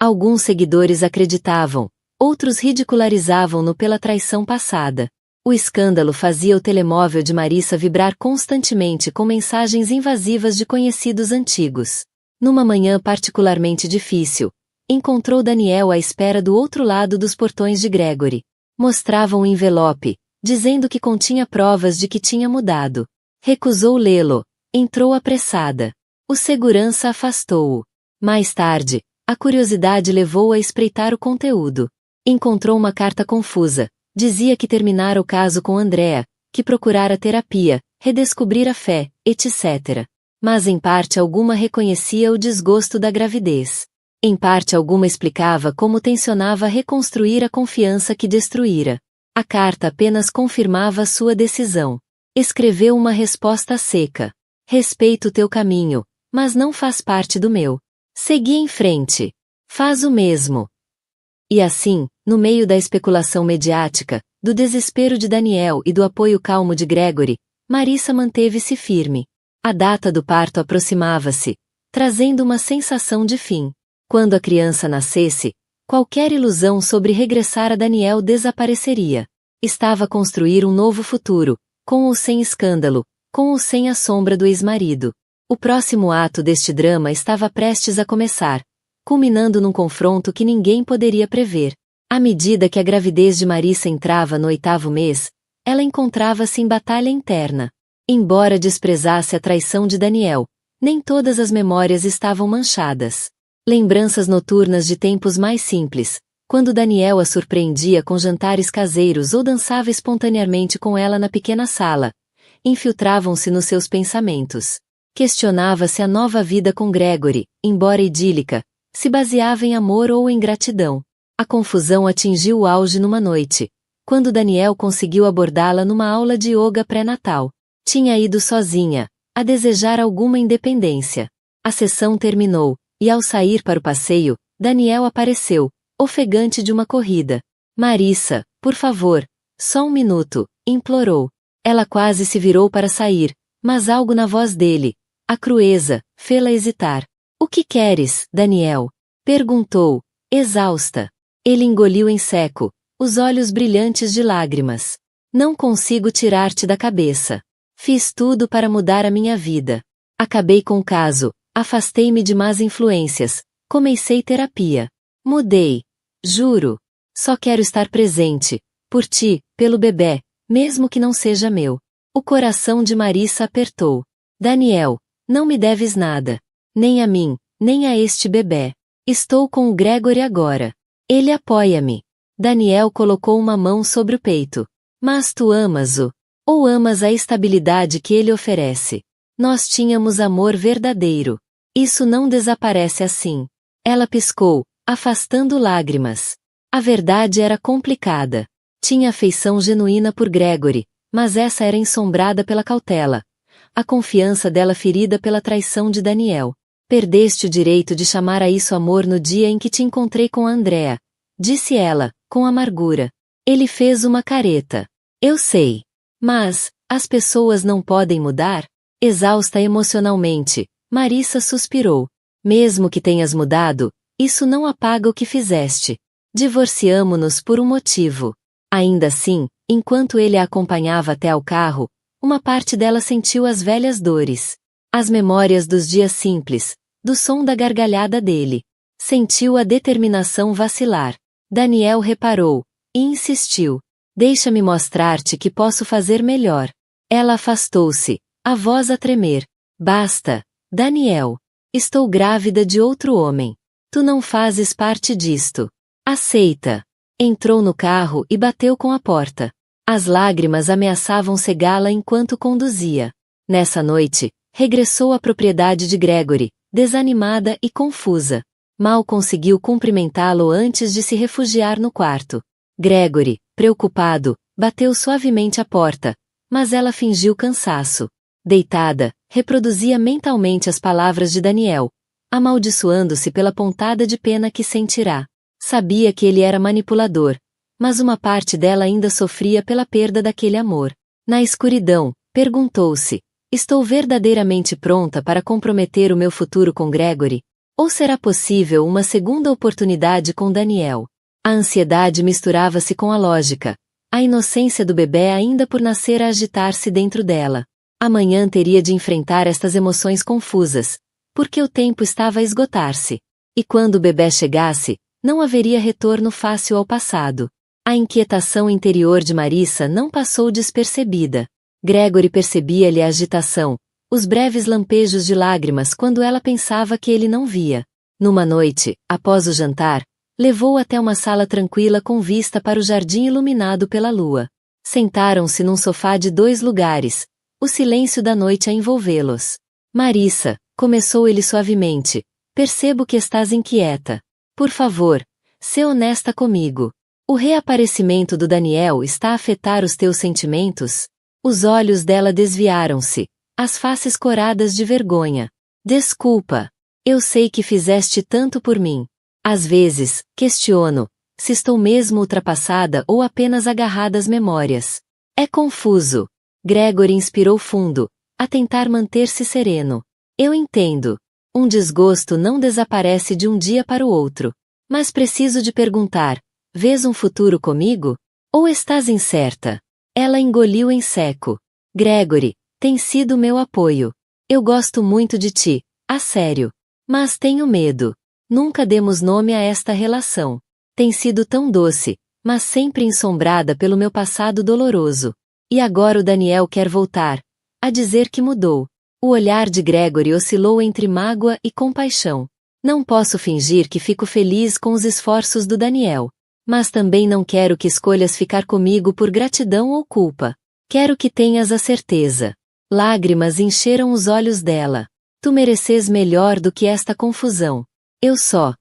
Alguns seguidores acreditavam, outros ridicularizavam-no pela traição passada. O escândalo fazia o telemóvel de Marissa vibrar constantemente com mensagens invasivas de conhecidos antigos. Numa manhã particularmente difícil, encontrou Daniel à espera do outro lado dos portões de Gregory. Mostrava um envelope, dizendo que continha provas de que tinha mudado. Recusou lê-lo, entrou apressada. O segurança afastou-o. Mais tarde, a curiosidade levou-o a espreitar o conteúdo. Encontrou uma carta confusa. Dizia que terminara o caso com Andrea, que procurara terapia, redescobrir a fé, etc. Mas em parte alguma reconhecia o desgosto da gravidez. Em parte alguma explicava como tencionava reconstruir a confiança que destruíra. A carta apenas confirmava sua decisão. Escreveu uma resposta seca. Respeito teu caminho, mas não faz parte do meu. Segui em frente. Faz o mesmo. E assim, no meio da especulação mediática, do desespero de Daniel e do apoio calmo de Gregory, Marissa manteve-se firme. A data do parto aproximava-se, trazendo uma sensação de fim. Quando a criança nascesse, qualquer ilusão sobre regressar a Daniel desapareceria. Estava a construir um novo futuro, com ou sem escândalo, com ou sem a sombra do ex-marido. O próximo ato deste drama estava prestes a começar, culminando num confronto que ninguém poderia prever. À medida que a gravidez de Marissa entrava no 8º mês, ela encontrava-se em batalha interna. Embora desprezasse a traição de Daniel, nem todas as memórias estavam manchadas. Lembranças noturnas de tempos mais simples, quando Daniel a surpreendia com jantares caseiros ou dançava espontaneamente com ela na pequena sala, infiltravam-se nos seus pensamentos. Questionava se a nova vida com Gregory, embora idílica, se baseava em amor ou em gratidão. A confusão atingiu o auge numa noite, quando Daniel conseguiu abordá-la numa aula de yoga pré-natal. Tinha ido sozinha, a desejar alguma independência. A sessão terminou, e ao sair para o passeio, Daniel apareceu, ofegante de uma corrida. Marissa, por favor, só um minuto, implorou. Ela quase se virou para sair, mas algo na voz dele, a crueza, fê-la hesitar. O que queres, Daniel? Perguntou, exausta. Ele engoliu em seco, os olhos brilhantes de lágrimas. Não consigo tirar-te da cabeça. Fiz tudo para mudar a minha vida. Acabei com o caso, afastei-me de más influências, comecei terapia. Mudei. Juro. Só quero estar presente, por ti, pelo bebé, mesmo que não seja meu. O coração de Marissa apertou. Daniel, não me deves nada. Nem a mim, nem a este bebé. Estou com o Gregory agora. Ele apoia-me. Daniel colocou uma mão sobre o peito. Mas tu amas-o? Ou amas a estabilidade que ele oferece? Nós tínhamos amor verdadeiro. Isso não desaparece assim. Ela piscou, afastando lágrimas. A verdade era complicada. Tinha afeição genuína por Gregory, mas essa era ensombrada pela cautela. A confiança dela ferida pela traição de Daniel. Perdeste o direito de chamar a isso amor no dia em que te encontrei com a Andrea, disse ela, com amargura. Ele fez uma careta. Eu sei. Mas, as pessoas não podem mudar? Exausta emocionalmente, Marissa suspirou. Mesmo que tenhas mudado, isso não apaga o que fizeste. Divorciamo-nos por um motivo. Ainda assim, Enquanto ele a acompanhava até ao carro, uma parte dela sentiu as velhas dores. As memórias dos dias simples, do som da gargalhada dele. Sentiu a determinação vacilar. Daniel reparou, e insistiu. Deixa-me mostrar-te que posso fazer melhor. Ela afastou-se, a voz a tremer. Basta, Daniel. Estou grávida de outro homem. Tu não fazes parte disto. Aceita. Entrou no carro e bateu com a porta. As lágrimas ameaçavam cegá-la enquanto conduzia. Nessa noite, regressou à propriedade de Gregory, desanimada e confusa. Mal conseguiu cumprimentá-lo antes de se refugiar no quarto. Gregory, preocupado, bateu suavemente à porta, mas ela fingiu cansaço. Deitada, reproduzia mentalmente as palavras de Daniel, amaldiçoando-se pela pontada de pena que sentirá. Sabia que ele era manipulador, mas uma parte dela ainda sofria pela perda daquele amor. Na escuridão, perguntou-se: estou verdadeiramente pronta para comprometer o meu futuro com Gregory? Ou será possível uma segunda oportunidade com Daniel? A ansiedade misturava-se com a lógica. A inocência do bebê ainda por nascer a agitar-se dentro dela. Amanhã teria de enfrentar estas emoções confusas, porque o tempo estava a esgotar-se. E quando o bebê chegasse, não haveria retorno fácil ao passado. A inquietação interior de Marissa não passou despercebida. Gregory percebia-lhe a agitação, os breves lampejos de lágrimas quando ela pensava que ele não via. Numa noite, após o jantar, levou-o até uma sala tranquila com vista para o jardim iluminado pela lua. Sentaram-se num sofá de 2 lugares, o silêncio da noite a envolvê-los. Marissa, começou ele suavemente, percebo que estás inquieta. Por favor, sê honesta comigo. O reaparecimento do Daniel está a afetar os teus sentimentos? Os olhos dela desviaram-se, as faces coradas de vergonha. Desculpa. Eu sei que fizeste tanto por mim. Às vezes, questiono, se estou mesmo ultrapassada ou apenas agarrada às memórias. É confuso. Gregory inspirou fundo, a tentar manter-se sereno. Eu entendo. Um desgosto não desaparece de um dia para o outro. Mas preciso de perguntar, vês um futuro comigo? Ou estás incerta? Ela engoliu em seco. Gregory, tem sido meu apoio. Eu gosto muito de ti, a sério. Mas tenho medo. Nunca demos nome a esta relação. Tem sido tão doce, mas sempre ensombrada pelo meu passado doloroso. E agora o Daniel quer voltar, a dizer que mudou. O olhar de Gregory oscilou entre mágoa e compaixão. Não posso fingir que fico feliz com os esforços do Daniel. Mas também não quero que escolhas ficar comigo por gratidão ou culpa. Quero que tenhas a certeza. Lágrimas encheram os olhos dela. Tu mereces melhor do que esta confusão. Eu só.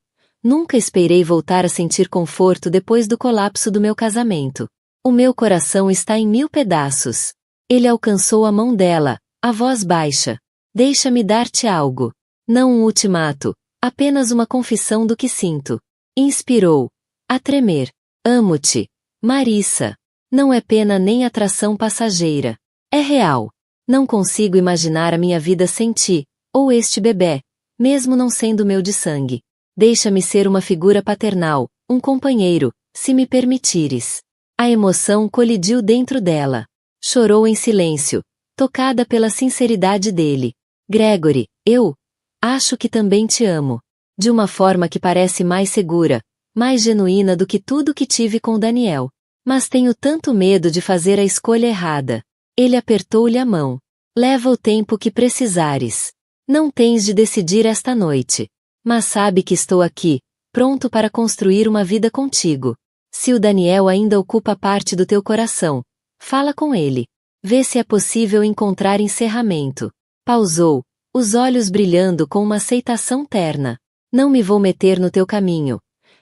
Nunca esperei voltar a sentir conforto depois do colapso do meu casamento. O meu coração está em 1000 pedaços. Ele alcançou a mão dela, a voz baixa. Deixa-me dar-te algo. Não um ultimato, apenas uma confissão do que sinto. Inspirou. A tremer. Amo-te. Marissa. Não é pena nem atração passageira. É real. Não consigo imaginar a minha vida sem ti, ou este bebê, mesmo não sendo meu de sangue. Deixa-me ser uma figura paternal, um companheiro, se me permitires. A emoção colidiu dentro dela. Chorou em silêncio, tocada pela sinceridade dele. Gregory, eu acho que também te amo. De uma forma que parece mais segura, mais genuína do que tudo que tive com Daniel. Mas tenho tanto medo de fazer a escolha errada. Ele apertou-lhe a mão. Leva o tempo que precisares. Não tens de decidir esta noite. Mas sabe que estou aqui, pronto para construir uma vida contigo. Se o Daniel ainda ocupa parte do teu coração, fala com ele. Vê se é possível encontrar encerramento. Pausou, os olhos brilhando com uma aceitação terna. Não me vou meter no teu caminho.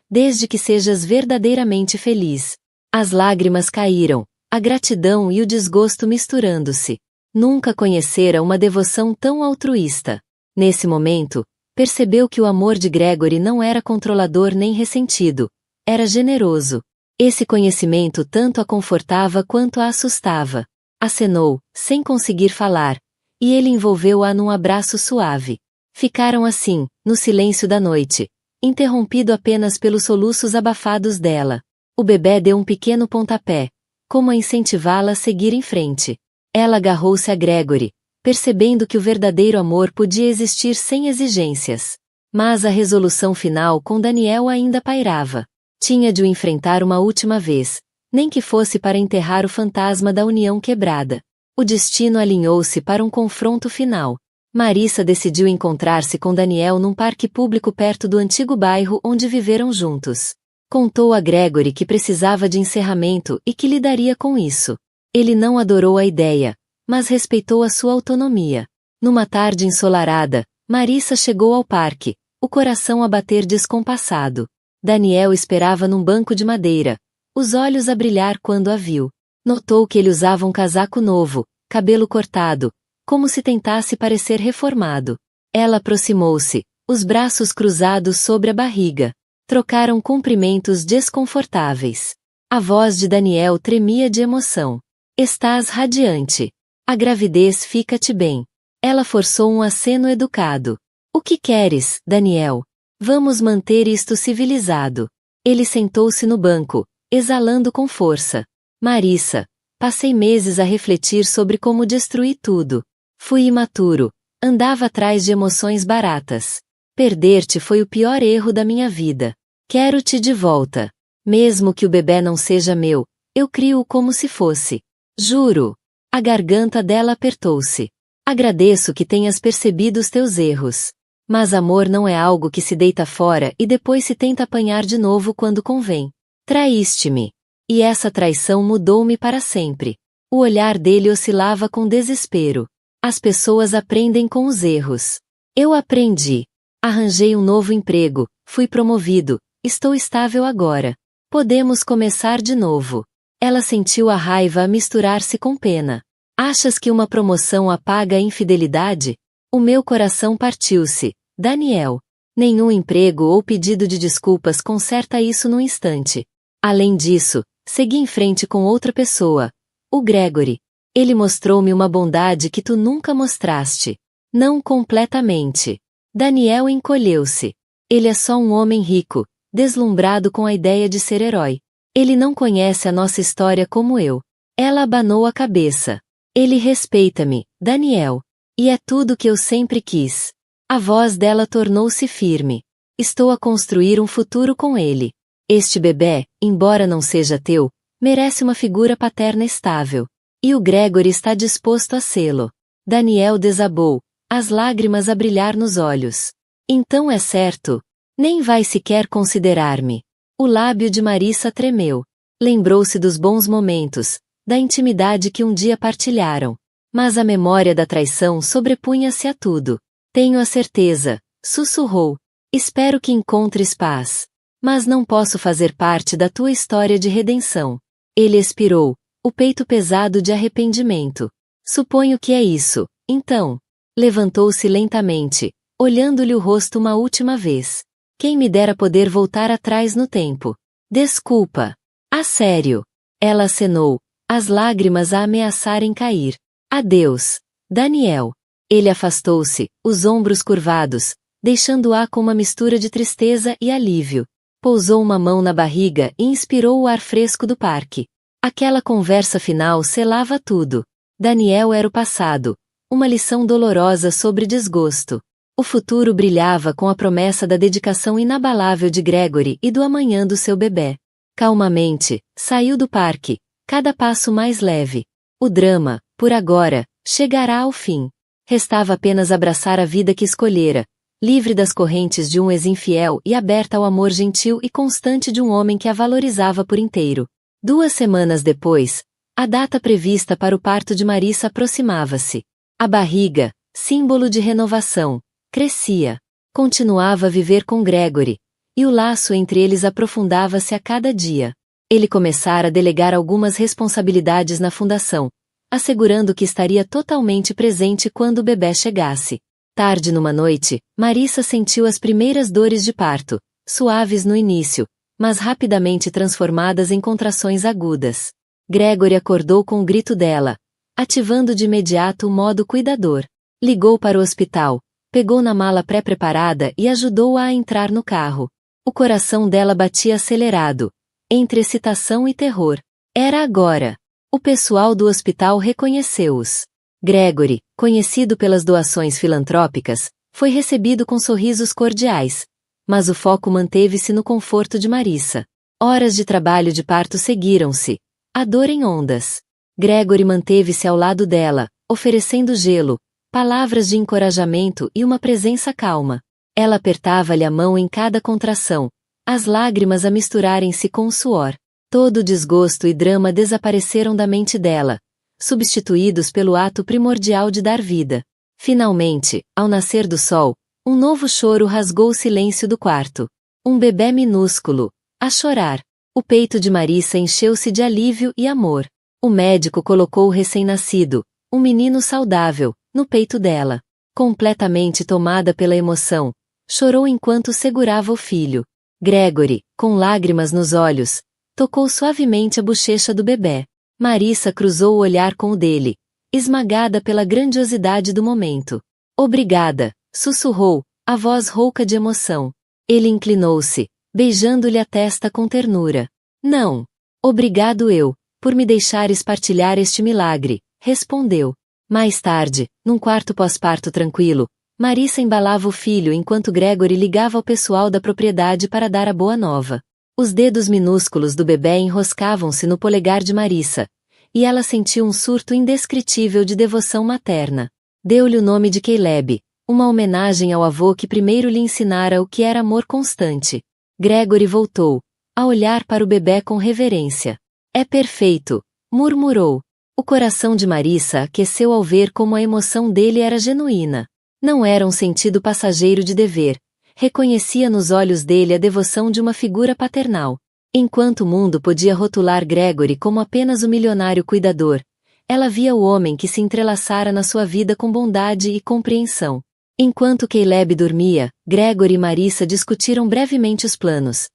Desde que sejas verdadeiramente feliz. As lágrimas caíram, a gratidão e o desgosto misturando-se. Nunca conhecera uma devoção tão altruísta. Nesse momento, percebeu que o amor de Gregory não era controlador nem ressentido. Era generoso. Esse conhecimento tanto a confortava quanto a assustava. Acenou, sem conseguir falar, e ele envolveu-a num abraço suave. Ficaram assim, no silêncio da noite, interrompido apenas pelos soluços abafados dela. O bebê deu um pequeno pontapé, como a incentivá-la a seguir em frente. Ela agarrou-se a Gregory, percebendo que o verdadeiro amor podia existir sem exigências. Mas a resolução final com Daniel ainda pairava. Tinha de o enfrentar uma última vez, nem que fosse para enterrar o fantasma da união quebrada. O destino alinhou-se para um confronto final. Marissa decidiu encontrar-se com Daniel num parque público perto do antigo bairro onde viveram juntos. Contou a Gregory que precisava de encerramento e que lidaria com isso. Ele não adorou a ideia, mas respeitou a sua autonomia. Numa tarde ensolarada, Marissa chegou ao parque, o coração a bater descompassado. Daniel esperava num banco de madeira, os olhos a brilhar quando a viu. Notou que ele usava um casaco novo, cabelo cortado, como se tentasse parecer reformado. Ela aproximou-se, os braços cruzados sobre a barriga. Trocaram cumprimentos desconfortáveis. A voz de Daniel tremia de emoção. Estás radiante. A gravidez fica-te bem. Ela forçou um aceno educado. O que queres, Daniel? Vamos manter isto civilizado. Ele sentou-se no banco, exalando com força. Marissa, passei meses a refletir sobre como destruir tudo. Fui imaturo, andava atrás de emoções baratas. Perder-te foi o pior erro da minha vida. Quero-te de volta. Mesmo que o bebê não seja meu, eu crio-o como se fosse. Juro. A garganta dela apertou-se. Agradeço que tenhas percebido os teus erros. Mas amor não é algo que se deita fora e depois se tenta apanhar de novo quando convém. Traíste-me. E essa traição mudou-me para sempre. O olhar dele oscilava com desespero. As pessoas aprendem com os erros. Eu aprendi. Arranjei um novo emprego, fui promovido, estou estável agora. Podemos começar de novo. Ela sentiu a raiva a misturar-se com pena. Achas que uma promoção apaga a infidelidade? O meu coração partiu-se. Daniel. Nenhum emprego ou pedido de desculpas conserta isso no instante. Além disso, segui em frente com outra pessoa. O Gregory. Ele mostrou-me uma bondade que tu nunca mostraste. Não completamente. Daniel encolheu-se. Ele é só um homem rico, deslumbrado com a ideia de ser herói. Ele não conhece a nossa história como eu. Ela abanou a cabeça. Ele respeita-me, Daniel. E é tudo que eu sempre quis. A voz dela tornou-se firme. Estou a construir um futuro com ele. Este bebê, embora não seja teu, merece uma figura paterna estável. E o Gregory está disposto a sê-lo. Daniel desabou, as lágrimas a brilhar nos olhos. Então é certo. Nem vai sequer considerar-me. O lábio de Marissa tremeu. Lembrou-se dos bons momentos, da intimidade que um dia partilharam. Mas a memória da traição sobrepunha-se a tudo. Tenho a certeza, sussurrou. Espero que encontres paz. Mas não posso fazer parte da tua história de redenção. Ele expirou, o peito pesado de arrependimento. Suponho que é isso, então. Levantou-se lentamente, olhando-lhe o rosto uma última vez. Quem me dera poder voltar atrás no tempo. Desculpa. A sério. Ela acenou, as lágrimas a ameaçarem cair. Adeus, Daniel. Ele afastou-se, os ombros curvados, deixando-a com uma mistura de tristeza e alívio. Pousou uma mão na barriga e inspirou o ar fresco do parque. Aquela conversa final selava tudo. Daniel era o passado, uma lição dolorosa sobre desgosto. O futuro brilhava com a promessa da dedicação inabalável de Gregory e do amanhã do seu bebê. Calmamente, saiu do parque, cada passo mais leve. O drama, por agora, chegará ao fim. Restava apenas abraçar a vida que escolhera, livre das correntes de um ex-infiel e aberta ao amor gentil e constante de um homem que a valorizava por inteiro. 2 semanas depois, a data prevista para o parto de Marissa aproximava-se. A barriga, símbolo de renovação, crescia. Continuava a viver com Gregory, e o laço entre eles aprofundava-se a cada dia. Ele começara a delegar algumas responsabilidades na fundação, assegurando que estaria totalmente presente quando o bebê chegasse. Tarde numa noite, Marissa sentiu as primeiras dores de parto, suaves no início, mas rapidamente transformadas em contrações agudas. Gregory acordou com o grito dela, ativando de imediato o modo cuidador. Ligou para o hospital, pegou na mala pré-preparada e ajudou-a a entrar no carro. O coração dela batia acelerado, entre excitação e terror. Era agora. O pessoal do hospital reconheceu-os. Gregory, conhecido pelas doações filantrópicas, foi recebido com sorrisos cordiais, mas o foco manteve-se no conforto de Marissa. Horas de trabalho de parto seguiram-se, a dor em ondas. Gregory manteve-se ao lado dela, oferecendo gelo, palavras de encorajamento e uma presença calma. Ela apertava-lhe a mão em cada contração, as lágrimas a misturarem-se com o suor. Todo o desgosto e drama desapareceram da mente dela, substituídos pelo ato primordial de dar vida. Finalmente, ao nascer do sol, um novo choro rasgou o silêncio do quarto. Um bebê minúsculo, a chorar. O peito de Marissa encheu-se de alívio e amor. O médico colocou o recém-nascido, um menino saudável, no peito dela. Completamente tomada pela emoção, chorou enquanto segurava o filho. Gregory, com lágrimas nos olhos, tocou suavemente a bochecha do bebê. Marissa cruzou o olhar com o dele, esmagada pela grandiosidade do momento. Obrigada, sussurrou, a voz rouca de emoção. Ele inclinou-se, beijando-lhe a testa com ternura. Não. Obrigado eu, por me deixares partilhar este milagre, respondeu. Mais tarde, num quarto pós-parto tranquilo, Marissa embalava o filho enquanto Gregory ligava ao pessoal da propriedade para dar a boa nova. Os dedos minúsculos do bebê enroscavam-se no polegar de Marissa, e ela sentiu um surto indescritível de devoção materna. Deu-lhe o nome de Caleb, uma homenagem ao avô que primeiro lhe ensinara o que era amor constante. Gregory voltou, a olhar para o bebê com reverência. É perfeito, murmurou. O coração de Marissa aqueceu ao ver como a emoção dele era genuína. Não era um sentido passageiro de dever. Reconhecia nos olhos dele a devoção de uma figura paternal. Enquanto o mundo podia rotular Gregory como apenas o milionário cuidador, ela via o homem que se entrelaçara na sua vida com bondade e compreensão. Enquanto Caleb dormia, Gregory e Marissa discutiram brevemente os planos.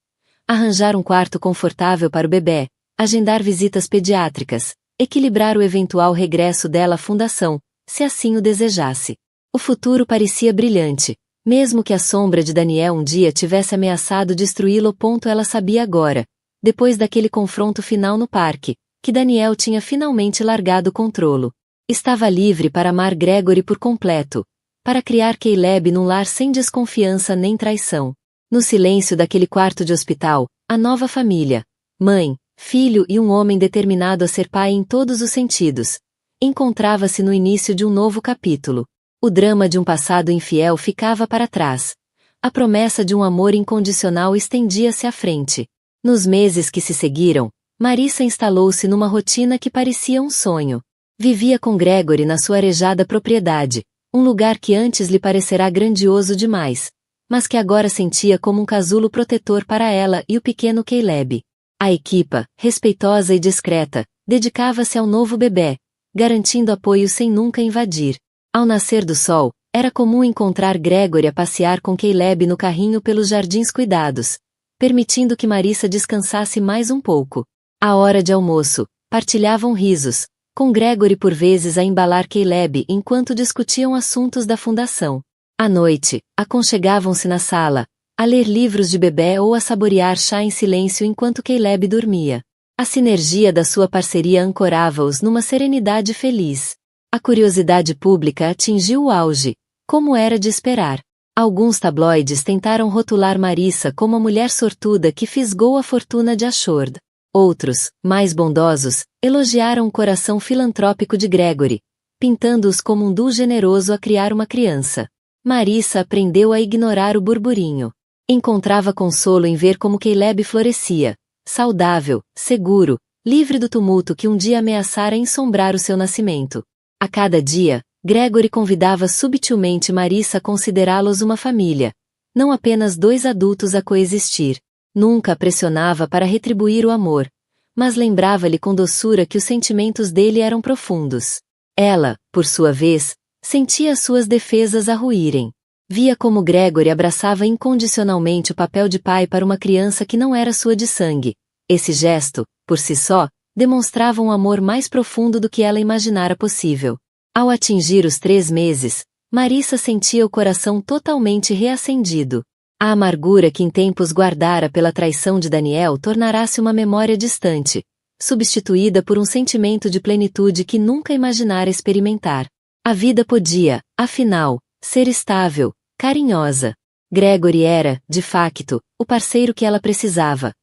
Arranjar um quarto confortável para o bebê, agendar visitas pediátricas, equilibrar o eventual regresso dela à fundação, se assim o desejasse. O futuro parecia brilhante. Mesmo que a sombra de Daniel um dia tivesse ameaçado destruí-lo. Ela sabia agora, depois daquele confronto final no parque, que Daniel tinha finalmente largado o controlo. Estava livre para amar Gregory por completo, para criar Caleb num lar sem desconfiança nem traição. No silêncio daquele quarto de hospital, a nova família, mãe, filho e um homem determinado a ser pai em todos os sentidos, encontrava-se no início de um novo capítulo. O drama de um passado infiel ficava para trás. A promessa de um amor incondicional estendia-se à frente. Nos meses que se seguiram, Marissa instalou-se numa rotina que parecia um sonho. Vivia com Gregory na sua arejada propriedade, um lugar que antes lhe parecerá grandioso demais, mas que agora sentia como um casulo protetor para ela e o pequeno Caleb. A equipa, respeitosa e discreta, dedicava-se ao novo bebê, garantindo apoio sem nunca invadir. Ao nascer do sol, era comum encontrar Gregory a passear com Caleb no carrinho pelos jardins cuidados, permitindo que Marissa descansasse mais um pouco. À hora de almoço, partilhavam risos, com Gregory por vezes a embalar Caleb enquanto discutiam assuntos da fundação. À noite, aconchegavam-se na sala, a ler livros de bebê ou a saborear chá em silêncio enquanto Caleb dormia. A sinergia da sua parceria ancorava-os numa serenidade feliz. A curiosidade pública atingiu o auge, como era de esperar. Alguns tabloides tentaram rotular Marissa como a mulher sortuda que fisgou a fortuna de Ashord. Outros, mais bondosos, elogiaram o coração filantrópico de Gregory, pintando-os como um duo generoso a criar uma criança. Marissa aprendeu a ignorar o burburinho. Encontrava consolo em ver como Caleb florescia, saudável, seguro, livre do tumulto que um dia ameaçara ensombrar o seu nascimento. A cada dia, Gregory convidava subtilmente Marissa a considerá-los uma família, não apenas dois adultos a coexistir. Nunca a pressionava para retribuir o amor, mas lembrava-lhe com doçura que os sentimentos dele eram profundos. Ela, por sua vez, sentia as suas defesas a ruírem. Via como Gregory abraçava incondicionalmente o papel de pai para uma criança que não era sua de sangue. Esse gesto, por si só, demonstrava um amor mais profundo do que ela imaginara possível. Ao atingir os 3 meses, Marissa sentia o coração totalmente reacendido. A amargura que em tempos guardara pela traição de Daniel tornara-se uma memória distante, substituída por um sentimento de plenitude que nunca imaginara experimentar. A vida podia, afinal, ser estável, carinhosa. Gregory era, de facto, o parceiro que ela precisava.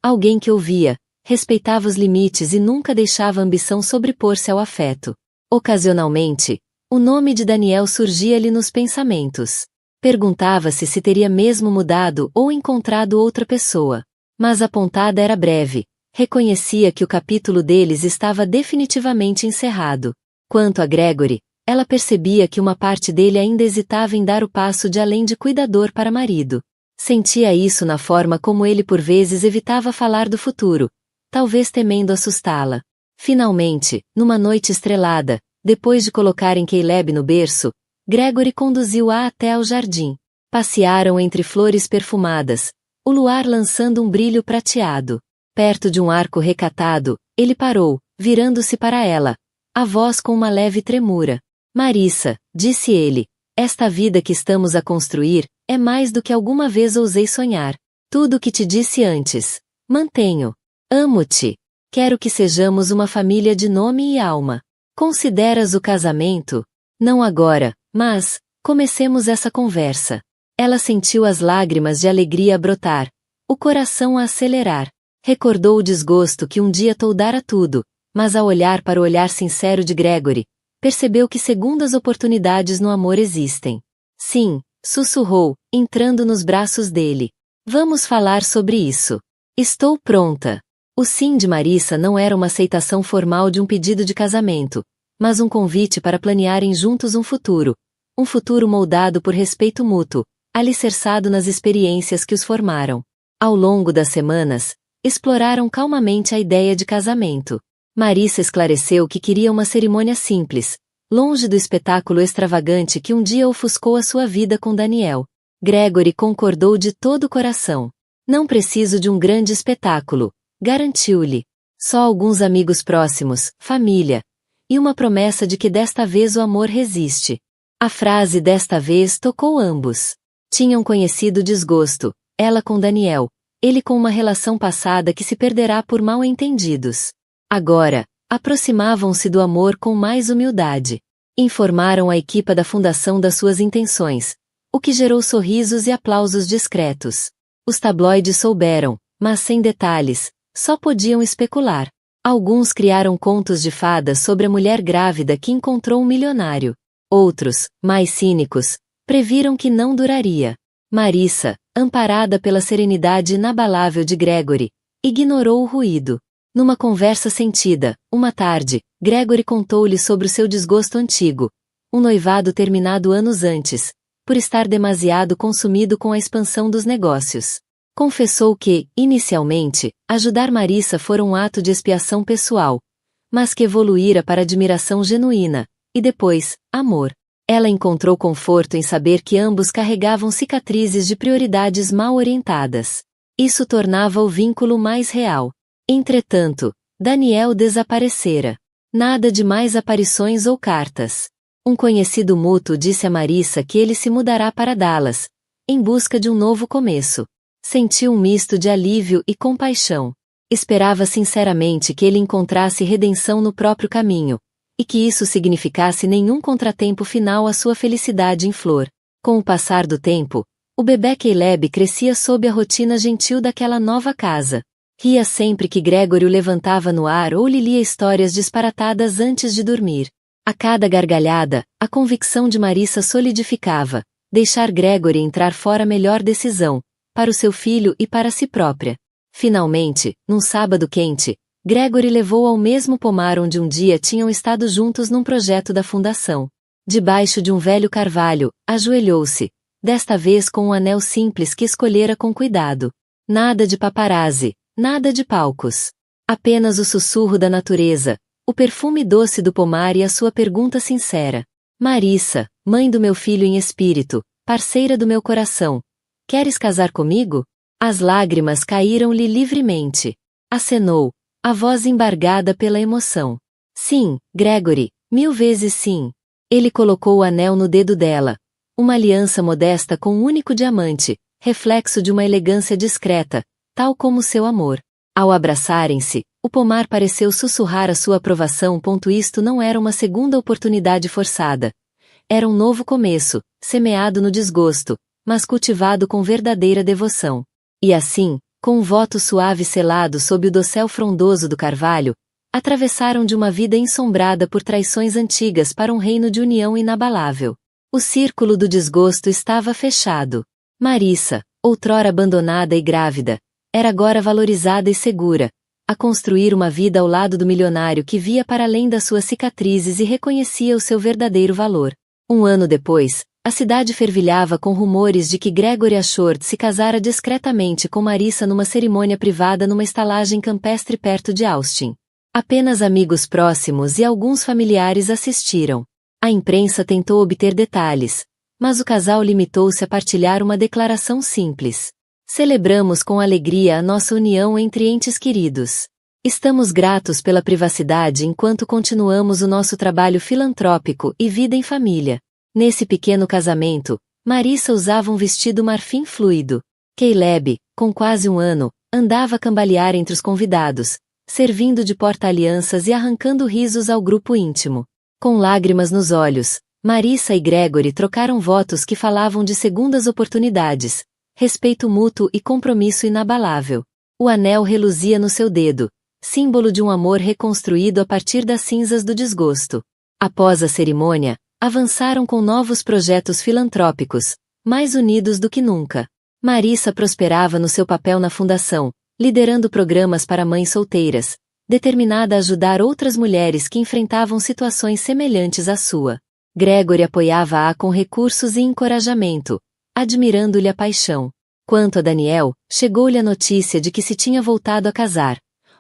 Alguém que ouvia, respeitava os limites e nunca deixava a ambição sobrepor-se ao afeto. Ocasionalmente, o nome de Daniel surgia-lhe nos pensamentos. Perguntava-se se teria mesmo mudado ou encontrado outra pessoa. Mas a pontada era breve. Reconhecia que o capítulo deles estava definitivamente encerrado. Quanto a Gregory, ela percebia que uma parte dele ainda hesitava em dar o passo de além de cuidador para marido. Sentia isso na forma como ele por vezes evitava falar do futuro, talvez temendo assustá-la. Finalmente, numa noite estrelada, depois de colocarem Caleb no berço, Gregory conduziu-a até ao jardim. Passearam entre flores perfumadas, o luar lançando um brilho prateado. Perto de um arco recatado, ele parou, virando-se para ela, a voz com uma leve tremura. Marissa, disse ele, esta vida que estamos a construir, é mais do que alguma vez ousei sonhar. Tudo o que te disse antes. Mantenho. Amo-te. Quero que sejamos uma família de nome e alma. Consideras o casamento? Não agora, mas, comecemos essa conversa. Ela sentiu as lágrimas de alegria a brotar, o coração a acelerar. Recordou o desgosto que um dia toldara tudo, mas ao olhar para o olhar sincero de Gregory, percebeu que segundas oportunidades no amor existem. Sim, sussurrou, entrando nos braços dele. Vamos falar sobre isso. Estou pronta. O sim de Marissa não era uma aceitação formal de um pedido de casamento, mas um convite para planearem juntos um futuro moldado por respeito mútuo, alicerçado nas experiências que os formaram. Ao longo das semanas, exploraram calmamente a ideia de casamento. Marissa esclareceu que queria uma cerimônia simples, longe do espetáculo extravagante que um dia ofuscou a sua vida com Daniel. Gregory concordou de todo o coração. Não preciso de um grande espetáculo, garantiu-lhe. Só alguns amigos próximos, família, e uma promessa de que desta vez o amor resiste. A frase desta vez tocou ambos. Tinham conhecido desgosto, ela com Daniel, ele com uma relação passada que se perderá por mal-entendidos. Agora, aproximavam-se do amor com mais humildade. Informaram a equipa da fundação das suas intenções, o que gerou sorrisos e aplausos discretos. Os tabloides souberam, mas sem detalhes, só podiam especular. Alguns criaram contos de fadas sobre a mulher grávida que encontrou um milionário. Outros, mais cínicos, previram que não duraria. Marissa, amparada pela serenidade inabalável de Gregory, ignorou o ruído. Numa conversa sentida, uma tarde, Gregory contou-lhe sobre o seu desgosto antigo, um noivado terminado anos antes, por estar demasiado consumido com a expansão dos negócios. Confessou que, inicialmente, ajudar Marissa fora um ato de expiação pessoal, mas que evoluíra para admiração genuína, e depois, amor. Ela encontrou conforto em saber que ambos carregavam cicatrizes de prioridades mal orientadas. Isso tornava o vínculo mais real. Entretanto, Daniel desaparecera. Nada de mais aparições ou cartas. Um conhecido mútuo disse a Marissa que ele se mudará para Dallas, em busca de um novo começo. Sentiu um misto de alívio e compaixão. Esperava sinceramente que ele encontrasse redenção no próprio caminho, e que isso significasse nenhum contratempo final à sua felicidade em flor. Com o passar do tempo, o bebê Caleb crescia sob a rotina gentil daquela nova casa. Ria sempre que Gregory o levantava no ar ou lhe lia histórias disparatadas antes de dormir. A cada gargalhada, a convicção de Marissa solidificava. Deixar Gregory entrar fora a melhor decisão, para o seu filho e para si própria. Finalmente, num sábado quente, Gregory levou ao mesmo pomar onde um dia tinham estado juntos num projeto da fundação. Debaixo de um velho carvalho, ajoelhou-se, desta vez com um anel simples que escolhera com cuidado. Nada de paparazzi. Nada de palcos. Apenas o sussurro da natureza, o perfume doce do pomar e a sua pergunta sincera. Marissa, mãe do meu filho em espírito, parceira do meu coração, queres casar comigo? As lágrimas caíram-lhe livremente. Acenou, a voz embargada pela emoção. Sim, Gregory, 1000 vezes sim. Ele colocou o anel no dedo dela. Uma aliança modesta com um único diamante, reflexo de uma elegância discreta, tal como seu amor. Ao abraçarem-se, O pomar pareceu sussurrar a sua aprovação. Isto não era uma segunda oportunidade forçada. Era um novo começo, semeado no desgosto, mas cultivado com verdadeira devoção. E assim, com um voto suave selado sob o dossel frondoso do carvalho, atravessaram de uma vida ensombrada por traições antigas para um reino de união inabalável. O círculo do desgosto estava fechado. Marissa, outrora abandonada e grávida, era agora valorizada e segura, a construir uma vida ao lado do milionário que via para além das suas cicatrizes e reconhecia o seu verdadeiro valor. Um ano depois, a cidade fervilhava com rumores de que Gregory Ashford se casara discretamente com Marissa numa cerimônia privada numa estalagem campestre perto de Austin. Apenas amigos próximos e alguns familiares assistiram. A imprensa tentou obter detalhes, mas o casal limitou-se a partilhar uma declaração simples. Celebramos com alegria a nossa união entre entes queridos. Estamos gratos pela privacidade enquanto continuamos o nosso trabalho filantrópico e vida em família. Nesse pequeno casamento, Marissa usava um vestido marfim fluido. Caleb, com quase um ano, andava a cambalear entre os convidados, servindo de porta-alianças e arrancando risos ao grupo íntimo. Com lágrimas nos olhos, Marissa e Gregory trocaram votos que falavam de segundas oportunidades, respeito mútuo e compromisso inabalável. O anel reluzia no seu dedo, símbolo de um amor reconstruído a partir das cinzas do desgosto. Após a cerimônia, avançaram com novos projetos filantrópicos, mais unidos do que nunca. Marissa prosperava no seu papel na fundação, liderando programas para mães solteiras, determinada a ajudar outras mulheres que enfrentavam situações semelhantes à sua. Gregory apoiava-a com recursos e encorajamento, admirando-lhe a paixão. Quanto a Daniel, chegou-lhe a notícia de que se tinha voltado a casar,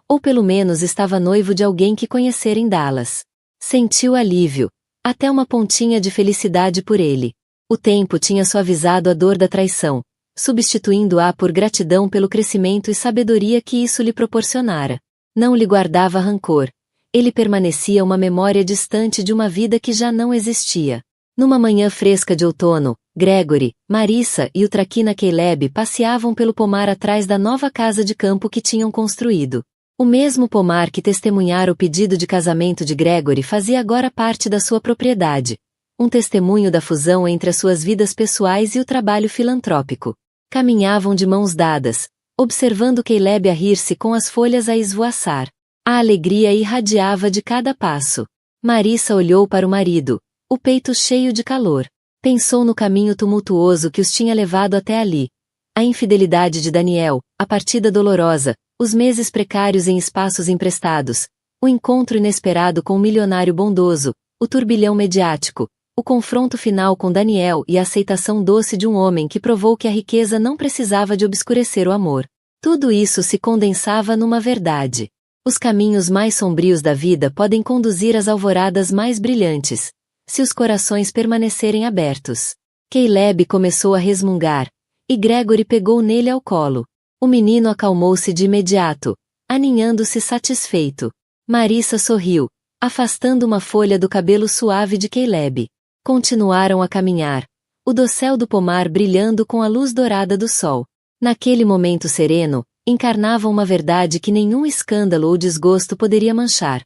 ou pelo menos estava noivo de alguém que conhecera em Dallas. Sentiu alívio, até uma pontinha de felicidade por ele. O tempo tinha suavizado a dor da traição, substituindo-a por gratidão pelo crescimento e sabedoria que isso lhe proporcionara. Não lhe guardava rancor. Ele permanecia uma memória distante de uma vida que já não existia. Numa manhã fresca de outono, Gregory, Marissa e o traquina Caleb passeavam pelo pomar atrás da nova casa de campo que tinham construído. O mesmo pomar que testemunhara o pedido de casamento de Gregory fazia agora parte da sua propriedade, um testemunho da fusão entre as suas vidas pessoais e o trabalho filantrópico. Caminhavam de mãos dadas, observando Caleb a rir-se com as folhas a esvoaçar. A alegria irradiava de cada passo. Marissa olhou para o marido, o peito cheio de calor. Pensou no caminho tumultuoso que os tinha levado até ali. A infidelidade de Daniel, a partida dolorosa, os meses precários em espaços emprestados, o encontro inesperado com um milionário bondoso, o turbilhão mediático, o confronto final com Daniel e a aceitação doce de um homem que provou que a riqueza não precisava de obscurecer o amor. Tudo isso se condensava numa verdade. Os caminhos mais sombrios da vida podem conduzir às alvoradas mais brilhantes, se os corações permanecerem abertos. Caleb começou a resmungar, e Gregory pegou nele ao colo. O menino acalmou-se de imediato, aninhando-se satisfeito. Marissa sorriu, afastando uma folha do cabelo suave de Caleb. Continuaram a caminhar, o dossel do pomar brilhando com a luz dourada do sol. Naquele momento sereno, encarnava uma verdade que nenhum escândalo ou desgosto poderia manchar.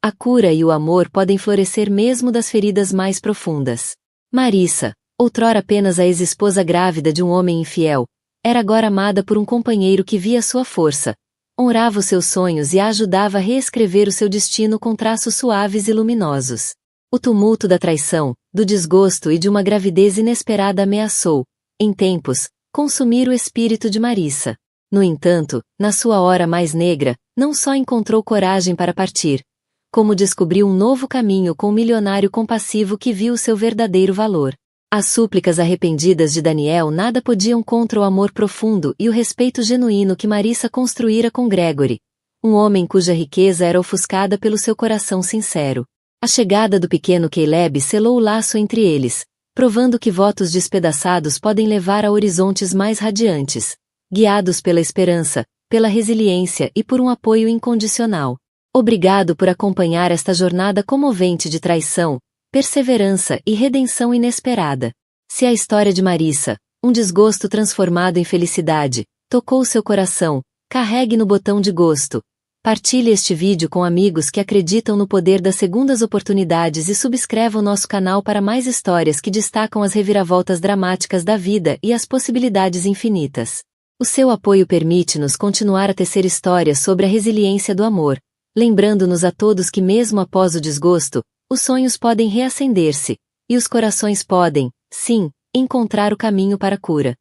A cura e o amor podem florescer mesmo das feridas mais profundas. Marissa, outrora apenas a ex-esposa grávida de um homem infiel, era agora amada por um companheiro que via sua força, honrava os seus sonhos e a ajudava a reescrever o seu destino com traços suaves e luminosos. O tumulto da traição, do desgosto e de uma gravidez inesperada ameaçou, em tempos, consumir o espírito de Marissa. No entanto, na sua hora mais negra, não só encontrou coragem para partir, como descobriu um novo caminho com um milionário compassivo que viu o seu verdadeiro valor. As súplicas arrependidas de Daniel nada podiam contra o amor profundo e o respeito genuíno que Marissa construíra com Gregory, um homem cuja riqueza era ofuscada pelo seu coração sincero. A chegada do pequeno Caleb selou o laço entre eles, provando que votos despedaçados podem levar a horizontes mais radiantes, guiados pela esperança, pela resiliência e por um apoio incondicional. Obrigado por acompanhar esta jornada comovente de traição, perseverança e redenção inesperada. Se a história de Marissa, um desgosto transformado em felicidade, tocou seu coração, carregue no botão de gosto, Partilhe este vídeo com amigos que acreditam no poder das segundas oportunidades e subscreva o nosso canal para mais histórias que destacam as reviravoltas dramáticas da vida e as possibilidades infinitas. O seu apoio permite-nos continuar a tecer histórias sobre a resiliência do amor, lembrando-nos a todos que mesmo após o desgosto, os sonhos podem reacender-se, e os corações podem, sim, encontrar o caminho para a cura.